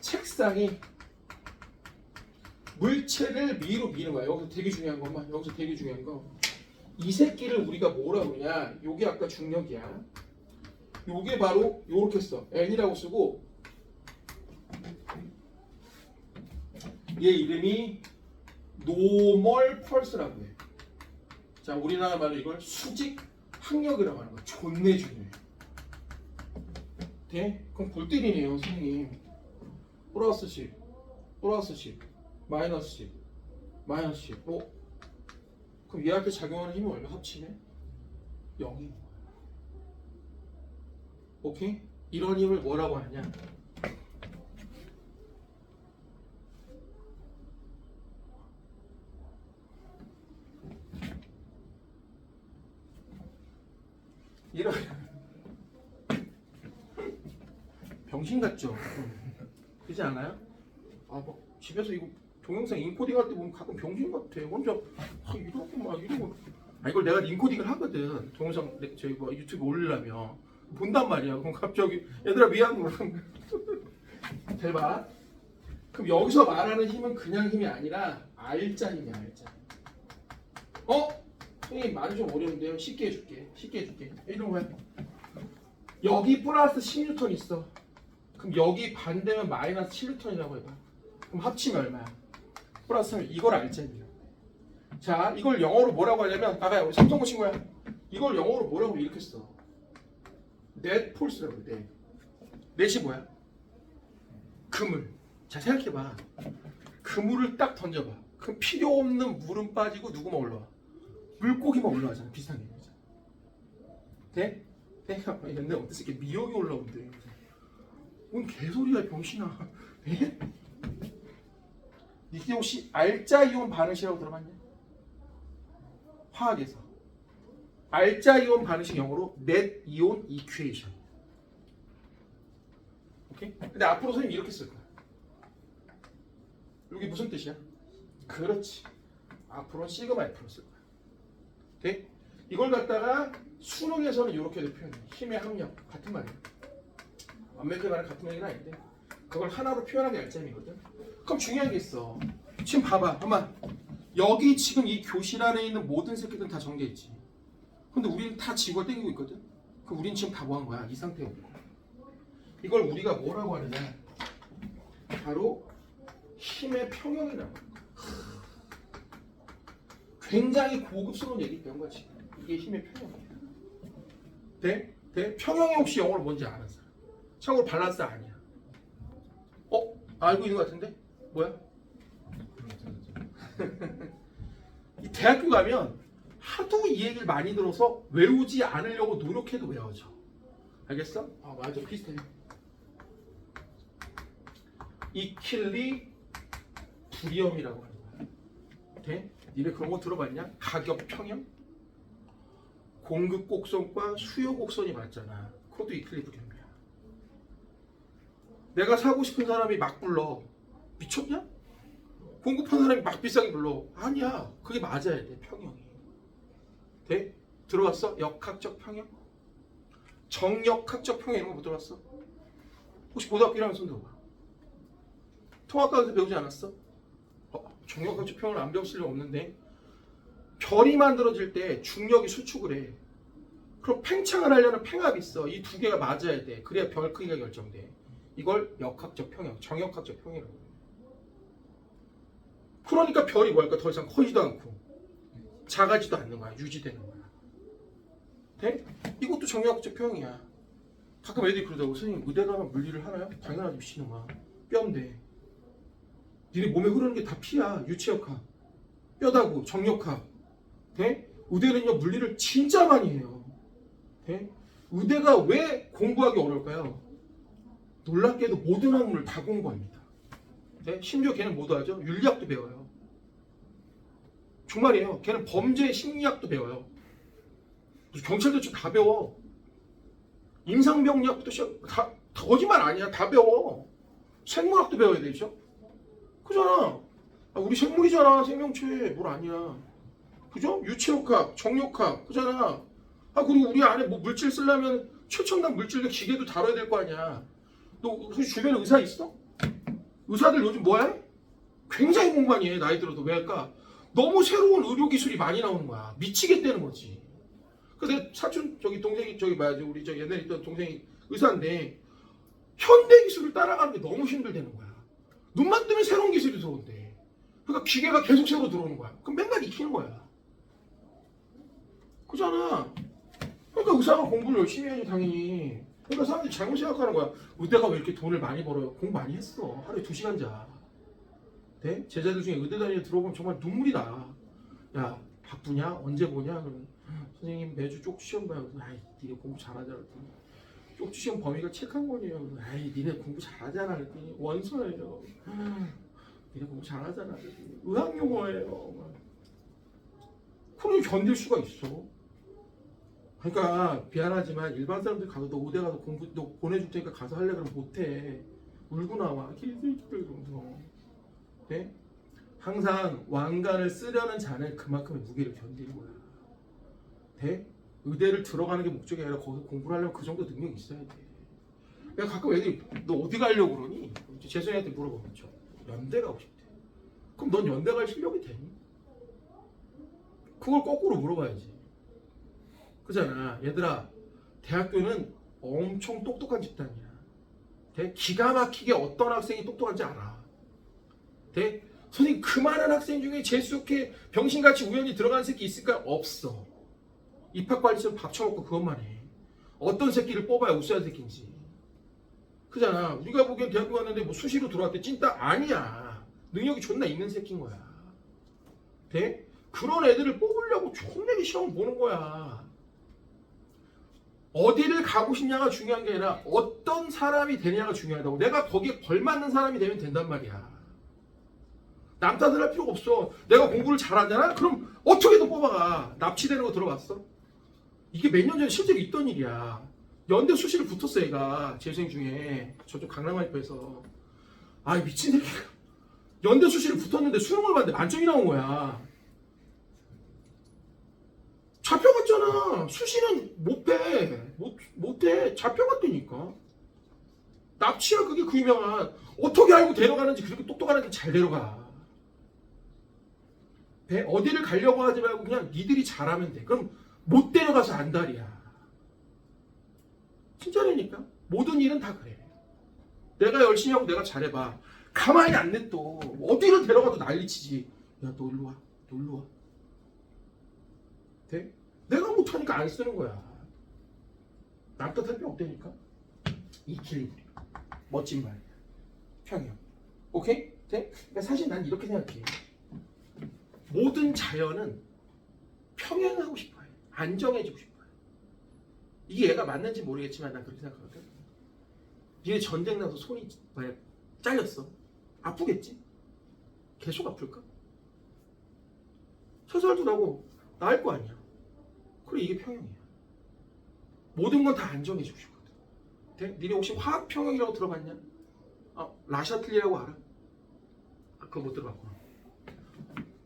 책상이 물체를 위로 미는 거야. 여기서 되게 중요한 것만. 여기서 되게 중요한 거. 이 새끼를 우리가 뭐라고 그러냐? 요게 아까 중력이야. 요게 바로 요렇게 써. N이라고 쓰고 얘 이름이 노멀 펄스라고 해. 자, 우리나라 말로 이걸 수직 항력이라고 하는 거야. 존내 중요해. 돼? 그럼 골 때리네요, 선생님. 플러스 10, 플러스 10, 마이너스 10, 마이너스 10. 그럼 얘한테 작용하는 힘이 얼마 합치면? 0인 거야. 오케이? 이런 힘을 뭐라고 하냐? 이런 병신 같죠? 그렇지 않아요? 뭐 집에서 이거 동영상 인코딩 할 때 보면 가끔 병신 같아. 혼자 이렇게 막 이러고. 이걸 내가 인코딩을 하거든. 동영상 저희 뭐 유튜브 올리려면 본단 말이야. 그럼 갑자기 얘들아 미안 그러는 잘 봐. 그럼 여기서 말하는 힘은 그냥 힘이 아니라 알자 힘이야. 알자. 선생님 말이 좀 어려운데요. 쉽게 해줄게. 쉽게 해줄게. 이런 거야. 여기 플러스 10N 있어. 그럼 여기 반대면 마이너스 7N이라고 해봐. 그럼 합치면 얼마야? 플러스 3. 이걸 알자입니다. 자, 이걸 영어로 뭐라고 하냐면 아까 우리 삼성고 친구야. 이걸 영어로 뭐라고 이렇게 써. 넷 폴스라고 해. 넷. 넷이 뭐야? 그물. 자, 생각해봐. 그물을 딱 던져봐. 그럼 필요 없는 물은 빠지고 누구만 올라와? 물고기만 올라가잖아. 비슷한 얘기잖아. 돼? 내가 옛날에 어떤 새끼 미역이 올라온대. 뭔 개소리야 병신아. 에? 니네 혹시 알자 이온 반응식이라고 들어봤냐? 화학에서 알자 이온 반응식 영어로 net ion equation. 오케이? 근데 앞으로 선생님 이렇게 쓸 거야. 이게 무슨 뜻이야? 그렇지. 앞으로는 시그마 F로 쓸 거야. 오케이? 이걸 갖다가 수능에서는 이렇게도 표현해. 힘의 항력 같은 말이야. 완벽하게 말하는 같은 얘기는 아닌데 그걸 하나로 표현하는 게 알짜임이거든. 그럼 중요한 게 있어. 지금 봐봐. 엄마 여기 지금 이 교실 안에 있는 모든 새끼들은 다 전개했지. 근데 우리는 다 지구가 땡기고 있거든. 그럼 우리는 지금 다 뭐 한 거야? 이 상태에 온 거야. 이걸 우리가 뭐라고 하느냐? 바로 힘의 평형이라고 하는 거야. 굉장히 고급스러운 얘기 배운 거지. 이게 힘의 평형이야. 돼? 돼? 평형이 혹시 영어로 뭔지 아는 사람? 참고로 밸런스 아니야. 알고 있는 것 같은데? 뭐야? 이 대학교 가면 하도 이 얘기를 많이 들어서 외우지 않으려고 노력해도 외워져. 알겠어? 맞아. 비슷해. 이퀄리브리엄이라고 하는 거야. 돼? 니네 그런 거 들어봤냐? 가격 평형? 공급 곡선과 수요 곡선이 맞잖아. 그것도 이퀄리브리엄이야. 내가 사고 싶은 사람이 막 불러. 미쳤냐? 공급하는 사람이 막 비싸게 불러. 아니야. 그게 맞아야 돼. 평형이. 돼? 들어봤어? 역학적 평형? 정역학적 평형 이런 거 못 들어봤어? 혹시 고등학교 1학년 손 들어봐. 통합과에서 배우지 않았어? 정역학적 평형을 안 배웠을 리 없는데 별이 만들어질 때 중력이 수축을 해. 그럼 팽창을 하려는 팽합이 있어. 이 두 개가 맞아야 돼. 그래야 별 크기가 결정돼. 이걸 역학적 평형, 정역학적 평형이라고 해. 그러니까 별이 뭘까? 더 이상 커지도 않고 작아지도 않는 거야. 유지되는 거야. 돼? 이것도 정역학적 평형이야. 가끔 애들이 그러더라고. 선생님 의대 가면 물리를 하나요? 당연하지 미친놈아. 뼈인데 니네 몸에 흐르는 게 다 피야. 유체역학, 뼈다구, 정역학. 돼? 의대는요 물리를 진짜 많이 해요. 돼? 의대가 왜 공부하기 어려울까요? 놀랍게도 모든 학문을 다 공부합니다. 네? 심지어 걔는 뭐도 하죠? 윤리학도 배워요. 정말이에요. 걔는 범죄 심리학도 배워요. 무슨 경찰대출 다 배워. 임상병리학부터 시작, 다 거짓말 아니야. 다 배워. 생물학도 배워야 되죠. 그잖아. 우리 생물이잖아. 생명체. 뭘 아니야. 그죠? 유체역학, 정역학. 그잖아. 그리고 우리 안에 뭐 물질 쓰려면 최첨단 물질들 기계도 다뤄야 될 거 아니야. 너 혹시 주변에 의사 있어? 의사들 요즘 뭐해? 굉장히 공부 많이 해. 나이 들어도. 왜 할까? 너무 새로운 의료기술이 많이 나오는 거야. 미치겠다는 거지. 그래서 내 사촌 동생이 우리 옛날에 있던 동생이 의사인데 현대 기술을 따라가는 게 너무 힘들다는 거야. 눈만 뜨면 새로운 기술이 들어온대. 그러니까 기계가 계속 새로 들어오는 거야. 그럼 맨날 익히는 거야. 그잖아. 그러니까 의사가 공부를 열심히 해야지 당연히. 그러니까 사람들이 잘못 생각하는 거야. 의대가 왜 이렇게 돈을 많이 벌어요? 공부 많이 했어. 하루에 2시간 자. 네? 제자들 중에 의대 다니는 들어보면 정말 눈물이 나. 야 바쁘냐? 언제 보냐? 그러면 선생님 매주 쪽지 시험 봐요. 아이 니네 공부 잘하잖아. 그랬더니 쪽지 시험 범위가 체크한권이에요. 아이 니네 공부 잘하잖아. 그랬더니 원서예요. 니네 공부 잘하잖아. 그랬더니 의학용어예요. 그럼 견딜 수가 있어. 그러니까 미안하지만 일반 사람들 가서 너 의대 가서 공부 너 보내줄 테니까 가서 할래 그러면 못해. 울고 나와. 개새끼들 그러면서. 네? 항상 왕관을 쓰려는 자는 그만큼의 무게를 견디는 거야. 돼? 의대를 들어가는 게 목적이 아니라 거기서 공부를 하려면 그 정도 능력이 있어야 돼. 내가 가끔 애들이 너 어디 가려고 그러니? 재성이한테 물어보죠. 연대 가고 싶대. 그럼 넌 연대 갈 실력이 되니? 그걸 거꾸로 물어봐야지. 그잖아. 얘들아 대학교는 엄청 똑똑한 집단이야. 돼? 기가 막히게 어떤 학생이 똑똑한지 알아. 돼? 선생님 그 많은 학생 중에 재수없게 병신같이 우연히 들어간 새끼 있을까? 없어. 입학관리처럼 밥 처먹고 그것만 해. 어떤 새끼를 뽑아야 우수한 새끼인지. 그잖아. 우리가 보기엔 대학교 갔는데 뭐 수시로 들어왔대 찐따 아니야. 능력이 존나 있는 새끼인 거야. 돼? 그런 애들을 뽑으려고 존나게 시험을 보는 거야. 어디를 가고 싶냐가 중요한 게 아니라 어떤 사람이 되느냐가 중요하다고. 내가 거기에 걸맞는 사람이 되면 된단 말이야. 남 탓을 할 필요가 없어. 내가 공부를 잘하잖아? 그럼 어떻게든 뽑아가. 납치되는 거 들어봤어? 이게 몇 년 전에 실제로 있던 일이야. 연대 수시를 붙었어 얘가. 재수생 중에 저쪽 강남아이파에서. 미친 새끼가 연대 수시를 붙었는데 수능을 봤는데 만점이 나온 거야. 잡혀갔잖아. 수시는 못해. 잡혀갔다니까. 납치야 그게 그 유명한. 어떻게 알고 데려가는지 그렇게 똑똑한 애들 잘 데려가. 어디를 가려고 하지 말고 그냥 니들이 잘하면 돼. 그럼 못 데려가서 안달이야. 진짜라니까. 모든 일은 다 그래. 내가 열심히 하고 내가 잘해봐. 가만히 안 냅둬. 어디를 데려가도 난리치지. 야 너 일로 와. 너 일로 와. 돼? 내가 못하니까 안 쓰는 거야. 남 탓할 필요 없다니까. 이퀄리브리엄. 멋진 말이야. 평형. 오케이? 돼? 그러니까 사실 난 이렇게 생각해. 모든 자연은 평행하고 싶어해. 안정해지고 싶어해. 이게 얘가 맞는지 모르겠지만 난 그렇게 생각하거든. 얘 전쟁 나서 손이 잘렸어. 아프겠지? 계속 아플까? 서살도 나고 나을 거 아니야. 그래 이게 평형이야. 모든 건 다 안정해지고 싶거든. 돼? 니네 혹시 화학 평형이라고 들어봤냐? 라샤틀리라고 알아? 그거 못 들어봤구나.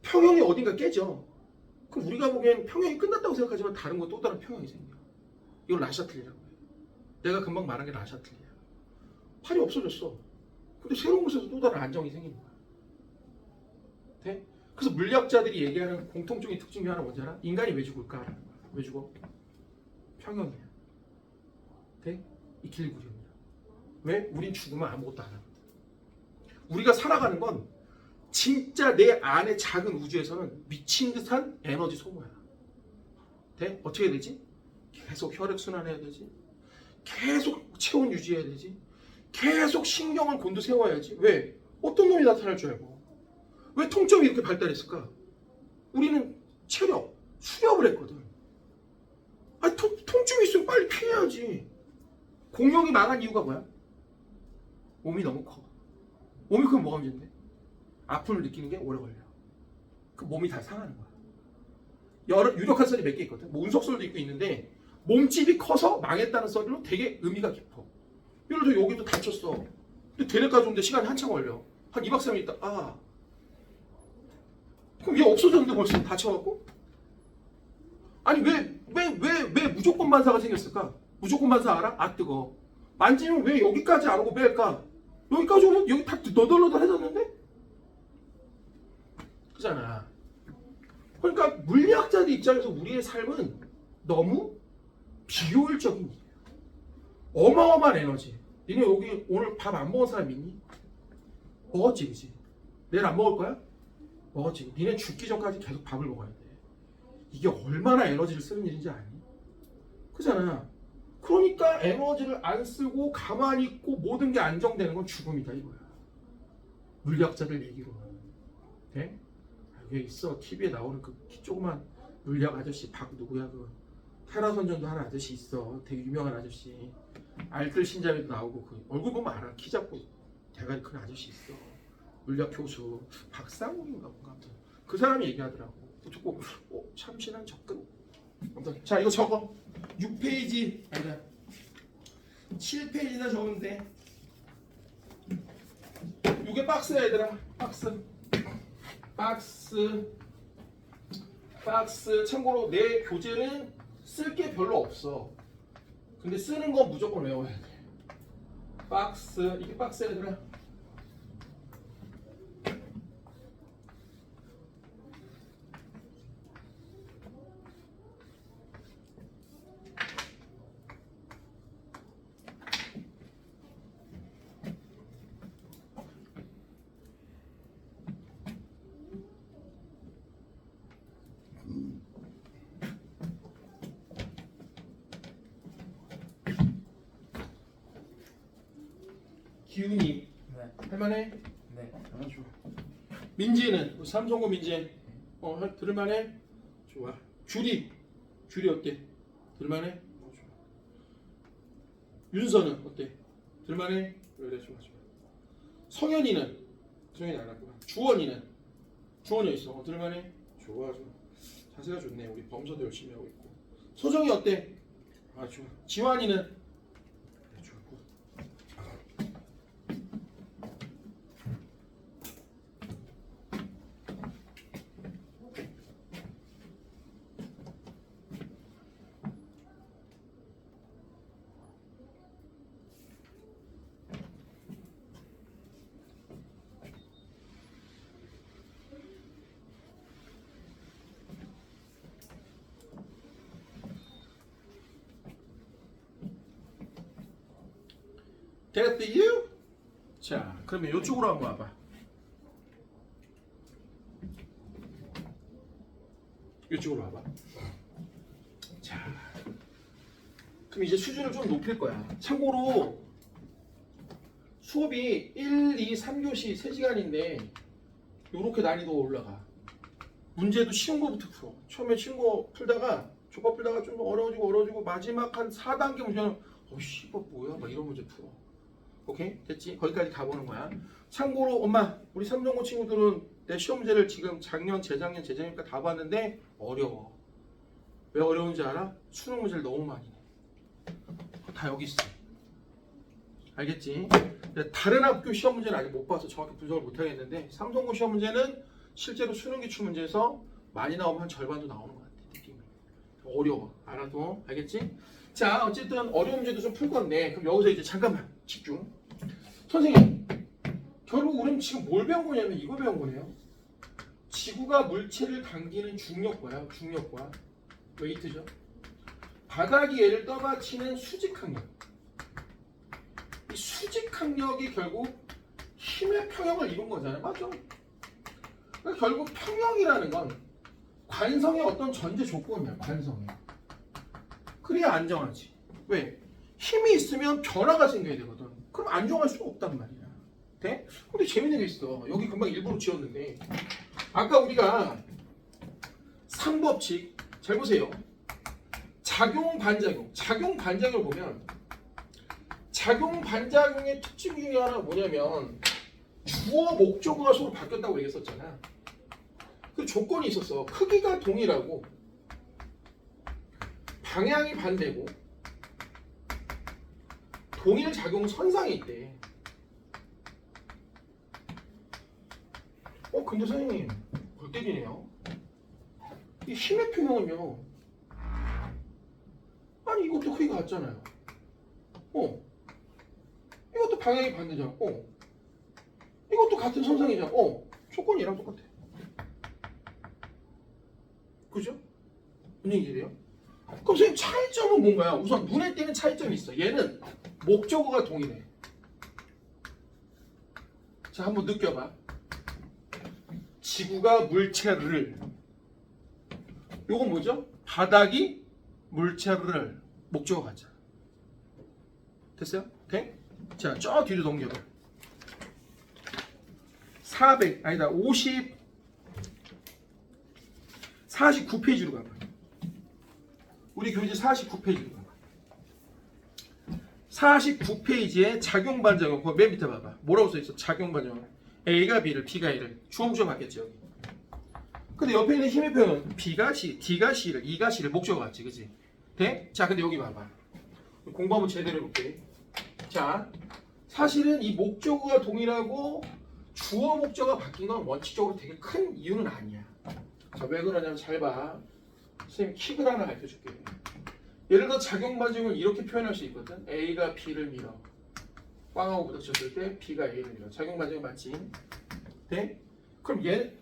평형이 어딘가 깨져. 그럼 우리가 보기엔 평형이 끝났다고 생각하지만 다른 거 또 다른 평형이 생겨. 이건 라샤틀리라고 해. 내가 금방 말한 게 라샤틀리야. 팔이 없어졌어. 근데 새로운 곳에서 또 다른 안정이 생기는 거야. 돼? 그래서 물리학자들이 얘기하는 공통적인 특징 중 하나 뭔지 알아? 인간이 왜 죽을까? 왜 죽어? 평형이야. 돼? 이퀄리브리엄이야. 왜? 우린 죽으면 아무것도 안 하거든. 우리가 살아가는 건 진짜 내 안의 작은 우주에서는 미친 듯한 에너지 소모야. 돼? 어떻게 해야 되지? 계속 혈액순환해야 되지. 계속 체온 유지해야 되지. 계속 신경을 곤두세워야지. 왜? 어떤 놈이 나타날 줄 알고. 왜 통점이 이렇게 발달했을까? 우리는 체력, 수렵을 했거든. 통증이 있으면 빨리 피해야지. 공룡이 망한 이유가 뭐야? 몸이 너무 커. 몸이 크면 뭐가 문제인데? 아픔을 느끼는 게 오래 걸려. 그 몸이 다 상하는 거야. 여러 유력한 썰이 몇 개 있거든. 뭐 운석설도 있고 있는데 몸집이 커서 망했다는 썰로 되게 의미가 깊어. 예를 들어 여기도 다쳤어. 근데 대뇌까지 오는데 시간이 한참 걸려. 한 2박 3일 있다. 그럼 얘 없어졌는데 벌써 다쳐갖고? 아니 왜 무조건 반사가 생겼을까? 무조건 반사 알아? 뜨거. 만지면 왜 여기까지 안 오고 뺄까? 여기까지 오면 여기 다 너덜너덜해졌는데? 그잖아. 그러니까 물리학자들 입장에서 우리의 삶은 너무 비효율적인 일이야. 어마어마한 에너지. 니네 여기 오늘 밥 안 먹은 사람 있니? 먹었지, 그치? 내일 안 먹을 거야? 먹었지. 니네 죽기 전까지 계속 밥을 먹어야 돼. 이게 얼마나 에너지를 쓰는 일인지 아니? 그잖아. 그러니까 에너지를 안 쓰고 가만히 있고 모든 게 안정되는 건 죽음이다 이거야. 물리학자들 얘기로는. 네? 여기 있어. TV에 나오는 그 키 조그만 물리학 아저씨 누구야 그 테라선전도 하는 아저씨 있어. 되게 유명한 아저씨. 알뜰 신자에도 나오고 그 얼굴 보면 알아. 키 작고 대가리 큰 아저씨 있어. 물리학 교수 박상욱인가 뭔가 아무튼 그 사람이 얘기하더라고. 듣고 참신한 접근. 아무튼 자 이거 적어. 6페이지 아니다 7페이지나 적으면 돼. 이게 박스야 얘들아. 박스 참고로 내 교재는 쓸 게 별로 없어. 근데 쓰는 건 무조건 외워야 돼. 이게 박스야 얘들아. 기훈이 네. 할만해? 네. 좋아. 민지는 우리 삼성고 민지 들을만해? 좋아. 줄이 어때? 들을만해? 좋아. 윤서는 어때? 들을만해? 그래 좋아. 성현이 안 왔구나. 주원이 있어. 들을만해? 좋아. 자세가 좋네. 우리 범서도 열심히 하고 있고. 소정이 어때? 좋아. 지환이는 Get you? 자, 그러면 이쪽으로 한번 와봐. 이쪽으로 와봐. 그럼 이제 수준을 좀 높일 거야. 참고로 수업이 1, 2, 3교시 3시간인데 요렇게 난이도가 올라가. 문제도 쉬운 거부터 풀어. 처음에 쉬운 거 풀다가 조건 풀다가 좀 어려워지고 마지막 한 4단계 문제는 어씨 이거 뭐야? 막 이런 문제 풀어. 오케이? 됐지? 거기까지 가보는 거야. 참고로 엄마 우리 삼성고 친구들은 내 시험 문제를 지금 작년, 재작년, 재작년까지 다 봤는데 어려워. 왜 어려운지 알아? 수능 문제를 너무 많이 내. 다 여기 있어. 알겠지? 다른 학교 시험 문제는 아직 못 봐서 정확히 분석을 못 하겠는데 삼성고 시험 문제는 실제로 수능 기출 문제에서 많이 나오면 한 절반도 나오는 것 같아. 느낌이. 어려워. 알아도. 알겠지? 자, 어쨌든 어려운 문제도 좀 풀 건데 그럼 여기서 이제 잠깐만 집중. 선생님, 결국 우리는 지금 뭘 배운 거냐면 이거 배운 거네요. 지구가 물체를 당기는 중력과요. 중력과 웨이트죠. 바닥이 얘를 떠받치는 수직항력. 이 수직항력이 결국 힘의 평형을 이룬 거잖아요. 맞죠? 그러니까 결국 평형이라는 건 관성의 어떤 전제 조건이야. 관성의. 그래야 안정하지. 왜? 힘이 있으면 변화가 생겨야 되거든. 그럼 안정할 수가 없단 말이야. 돼? 근데 재밌는 게 있어. 여기 금방 일부러 지웠는데 아까 우리가 3법칙 잘 보세요. 작용 반작용. 작용 반작용을 보면 작용 반작용의 특징 중에 하나가 뭐냐면 주어 목적어가 서로 바뀌었다고 얘기했었잖아. 그 조건이 있었어. 크기가 동일하고 방향이 반대고 동일 작용 선상에 있대. 근데 선생님 골 때리네요. 이 힘의 평형은요. 아니 이것도 크기가 같잖아요. 이것도 방향이 반대잖아. 이것도 같은 선상이잖아. 조건이 얘랑 똑같아. 그죠? 무슨 얘기래요? 그럼 선생님 차이점은 뭔가요? 우선 눈에 띄는 차이점이 있어. 얘는 목적어가 동일해. 자, 한번 느껴봐. 지구가 물체를. 요건 뭐죠? 바닥이 물체를. 목적어 같잖아. 됐어요? 오케이? 자, 저 뒤로 넘겨봐. 49페이지로 가봐. 우리 교재 49페이지로 가봐. 49페이지에 작용 반작용. 그거 맨 밑에 봐봐. 뭐라고 써있어? 작용 반작용. A가 B를, B가 A를. 주어 목적어 같겠지 여기. 근데 옆에 있는 힘의 표현은 B가 C, D가 C를, E가 C를 목적어 같지, 그치? 돼? 자, 근데 여기 봐봐. 공부 한번 제대로 해볼게. 자, 사실은 이 목적어가 동일하고 주어 목적어가 바뀐 건 원칙적으로 되게 큰 이유는 아니야. 자, 왜 그러냐면 잘 봐. 선생님 킥을 하나 가르쳐줄게. 예를 들어 작용 반작용을 이렇게 표현할 수 있거든. A가 B를 밀어. 꽝하고 부딪혔을 때 B가 A를 밀어. 작용 반작용 맞지? 돼? 그럼 얘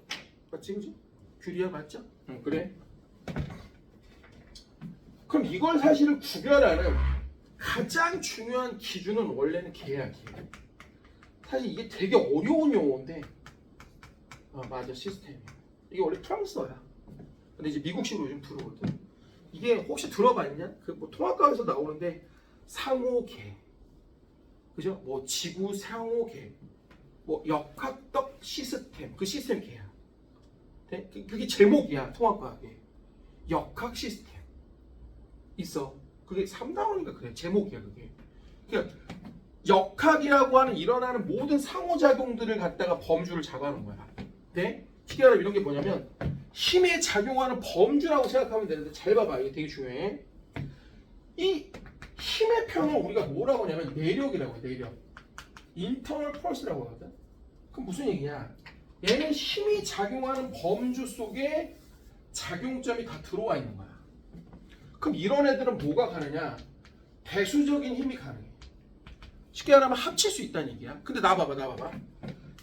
맞지, 그지? 규리야 맞죠? 응, 그래. 그럼 이걸 사실은 구별하는 가장 중요한 기준은 원래는 계약이에요. 사실 이게 되게 어려운 용어인데 맞아, 시스템. 이게 원래 프랑스어야. 근데 이제 미국식으로 요즘 들어오거든. 이게 혹시 들어봤냐? 그 뭐 통합과에서 나오는데 상호계, 그죠? 뭐 지구 상호계, 뭐 역학적 시스템, 그 시스템 계야. 그게 제목이야 통합과학의. 역학 시스템 있어. 그게 3단원인가 그래. 제목이야 그게. 그러니까 역학이라고 하는 일어나는 모든 상호작용들을 갖다가 범주를 잡아놓은 거야. 네? 쉽게 말하면 이런 게 뭐냐면 힘에 작용하는 범주라고 생각하면 되는데 잘 봐봐. 이게 되게 중요해. 이 힘의 평을 우리가 뭐라고 하냐면 내력이라고 해. 내력. 인터널 펄스라고 하거든. 그럼 무슨 얘기냐? 얘는 힘이 작용하는 범주 속에 작용점이 다 들어와 있는 거야. 그럼 이런 애들은 뭐가 가느냐? 배수적인 힘이 가능해. 쉽게 말하면 합칠 수 있다는 얘기야. 근데 나 봐봐.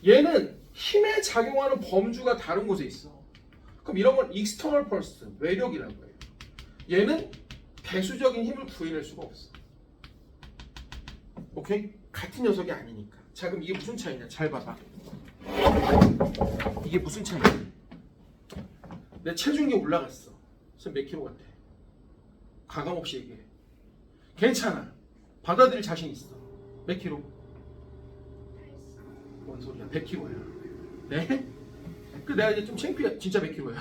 얘는 힘에 작용하는 범주가 다른 곳에 있어. 그럼 이런 건 external pulse, 외력이라고 해요. 얘는 배수적인 힘을 구해낼 수가 없어. 오케이? 같은 녀석이 아니니까. 자, 그럼 이게 무슨 차이냐? 잘 봐봐. 이게 무슨 차이냐? 내 체중이 올라갔어. 그래서 몇 킬로 같아? 가감 없이 얘기해. 괜찮아. 받아들일 자신 있어. 몇 킬로? 뭔 소리야? 100킬로야. 네? 그 내가 이제 좀 창피해. 진짜 100킬로야.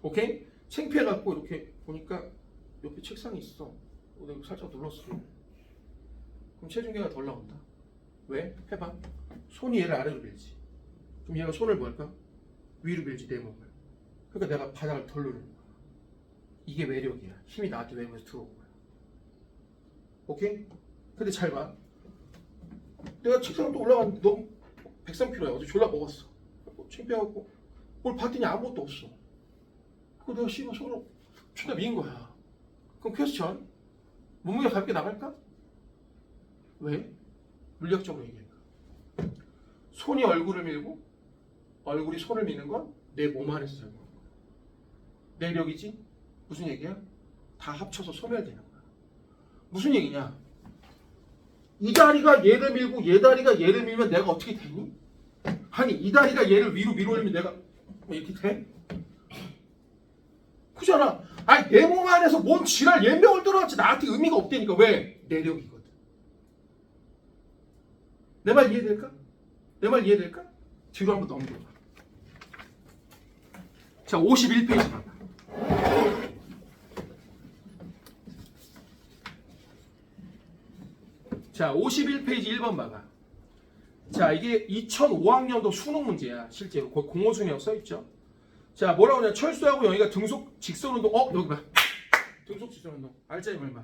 오케이? 창피해갖고 이렇게 보니까 옆에 책상이 있어. 내가 살짝 눌렀어. 그럼 체중계가 덜 나온다. 왜? 해봐. 손이 얘를 아래로 밀지. 그럼 얘가 손을 뭐 할까? 위로 밀지 내 몸을. 그러니까 내가 바닥을 덜 누르는 거야. 이게 매력이야. 힘이 나한테 외부에서 들어오는 거야. 오케이? 근데 잘 봐. 내가 책상도 올라갔는데 너 103kg야. 어제 졸라 먹었어. 창피해갖고 뭘 봤더니 아무것도 없어. 그거 내가 씨발 손으로 존나 미인 거야. 그럼 퀘스천. 몸무게 가볍게 나갈까? 왜? 물리학적으로 얘기할까? 손이 얼굴을 밀고 얼굴이 손을 미는 건 내 몸 안에서 작용하는 거야. 내력이지? 무슨 얘기야? 다 합쳐서 소멸되는 거야. 무슨 얘기냐? 이 다리가 얘를 밀고 얘 다리가 얘를 밀면 내가 어떻게 되니? 아니 이 다리가 얘를 위로 밀어올리면 내가 뭐 이렇게 돼? 그잖아. 아니 내 몸 안에서 뭔 지랄 연명을 들어왔지 나한테 의미가 없다니까. 왜? 내력이거든. 내 말 이해될까? 내 말 이해될까? 뒤로 한번 넘겨봐. 자 51페이지 봐봐. 자 51페이지 1번 봐봐. 자 이게 2005학년도 수능 문제야. 실제로 거기 공모수능이라고 써있죠. 자 뭐라고 하냐. 철수하고 영희가 등속 직선운동. 여기 봐. 등속 직선운동 알짜리 얼마?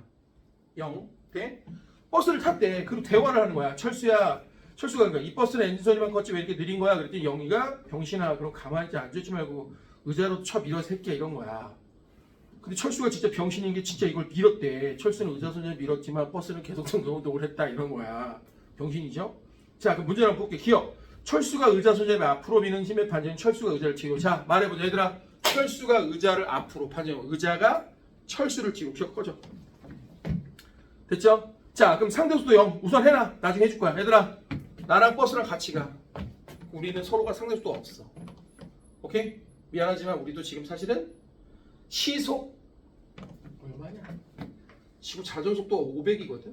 0 대? 버스를 탔대. 그리고 대화를 하는 거야. 철수가 그러니까 이 버스는 엔진 소리만 걷지 왜 이렇게 느린 거야? 그랬더니 영희가 병신아 그럼 가만히 앉아있지 말고 의자로 쳐 밀어 새끼야 이런 거야. 근데 철수가 진짜 병신인 게 진짜 이걸 밀었대. 철수는 의자 손잡이 밀었지만 버스는 계속 등속운동을 했다 이런 거야. 병신이죠? 자 그럼 문제를 한번 볼게. 기억. 철수가 의자 손잡이 앞으로 미는 힘의 반전은 철수가 의자를 쥐고. 자 말해보자 얘들아. 철수가 의자를 앞으로 반전. 의자가 철수를 쥐고. 기억 꺼져. 됐죠? 자 그럼 상대수도 0 우선 해라. 나중에 해줄 거야. 얘들아 나랑 버스랑 같이 가. 우리는 서로가 상대수도 없어. 오케이? 미안하지만 우리도 지금 사실은 시속 얼마냐? 지금 자전 속도가 500이거든.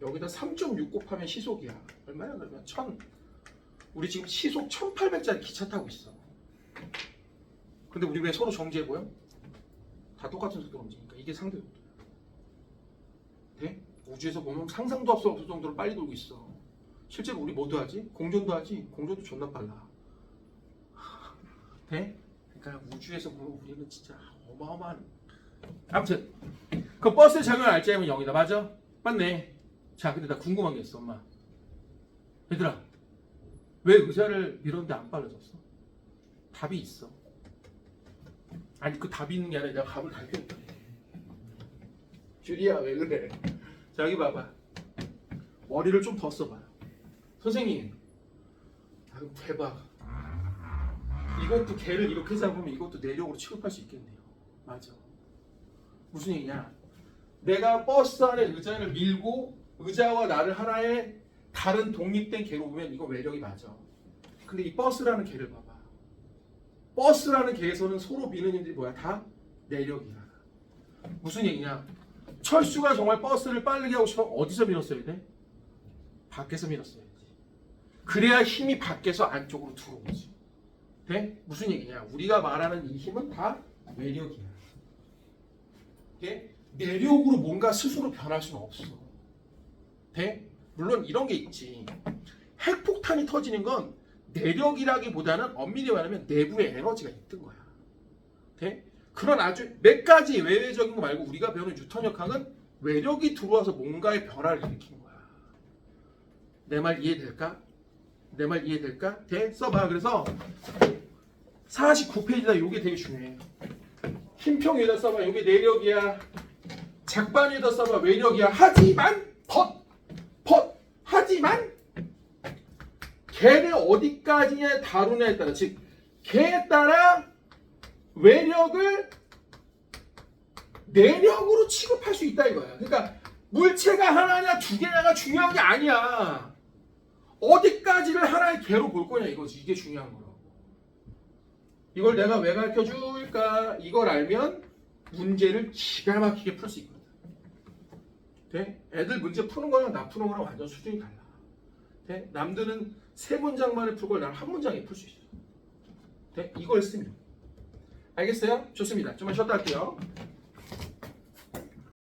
여기다 3.6 곱하면 시속이야. 얼마야 그러면? 1000. 우리 지금 시속 1800짜리 기차 타고 있어. 근데 우리 왜 서로 정지해 보여? 다 똑같은 속도로 움직이니까. 이게 상대 속도야. 돼? 우주에서 보면 상상도 할 수 없을 정도로 빨리 돌고 있어. 실제로 우리 뭐도 하지? 공전도 하지? 공전도 존나 빨라. 돼? 그러니까 우주에서 보면 우리는 진짜 어마어마한. 아무튼 그 버스의 작용을 알지 하면 0이다. 맞아? 맞네. 자 근데 나 궁금한 게 있어. 엄마 얘들아 왜 의자를 밀었는데 안 빨라졌어? 답이 있어. 아니 그 답이 있는 게 아니라 내가 답을 달려있다. 주리야 왜 그래? 자 여기 봐봐. 머리를 좀 더 써봐요. 선생님 대박. 이것도 개를 이렇게 잡으면 이것도 내력으로 취급할 수 있겠네요. 맞아. 무슨 얘기냐? 내가 버스 안에 의자를 밀고 의자와 나를 하나의 다른 독립된 개로 보면 이거 매력이 맞아. 근데 이 버스라는 개를 봐봐. 버스라는 개에서는 서로 미는 힘들이 뭐야? 다 내력이야. 무슨 얘기냐? 철수가 정말 버스를 빠르게 하고 싶으면 어디서 밀었어야 돼? 밖에서 밀었어야지. 그래야 힘이 밖에서 안쪽으로 들어오지. 돼? 무슨 얘기냐? 우리가 말하는 이 힘은 다 외력이야. 돼? 내력으로 뭔가 스스로 변할 수는 없어. 돼? 물론 이런 게 있지. 핵폭탄이 터지는 건 내력이라기보다는 엄밀히 말하면 내부에 에너지가 있던 거야. 돼? 그런 아주 몇 가지 외외적인 거 말고 우리가 배우는 뉴턴 역학은 외력이 들어와서 뭔가의 변화를 일으킨 거야. 내 말 이해될까? 내 말 이해될까? 돼? 써봐. 그래서 49페이지다. 요게 되게 중요해. 흰평 위에다 써봐. 요게 내력이야. 작반 위에다 써봐. 외력이야. 하지만 하지만 걔를 어디까지냐 다루냐에 따라, 즉 걔에 따라 외력을 내력으로 취급할 수 있다 이거야. 그러니까 물체가 하나냐 두 개냐가 중요한 게 아니야. 어디까지를 하나의 개로 볼 거냐 이거지. 이게 중요한 거라고. 이걸 내가 왜 가르쳐 줄까? 이걸 알면 문제를 기가 막히게 풀 수 있거든. 돼? 애들 문제 푸는 거랑 나 푸는 거랑 완전 수준이 달라. 돼? 남들은 세 문장만에 풀고 나는 한 문장에 풀 수 있어. 돼? 이걸 쓰면. 알겠어요? 좋습니다. 좀만 쉬었다 할게요.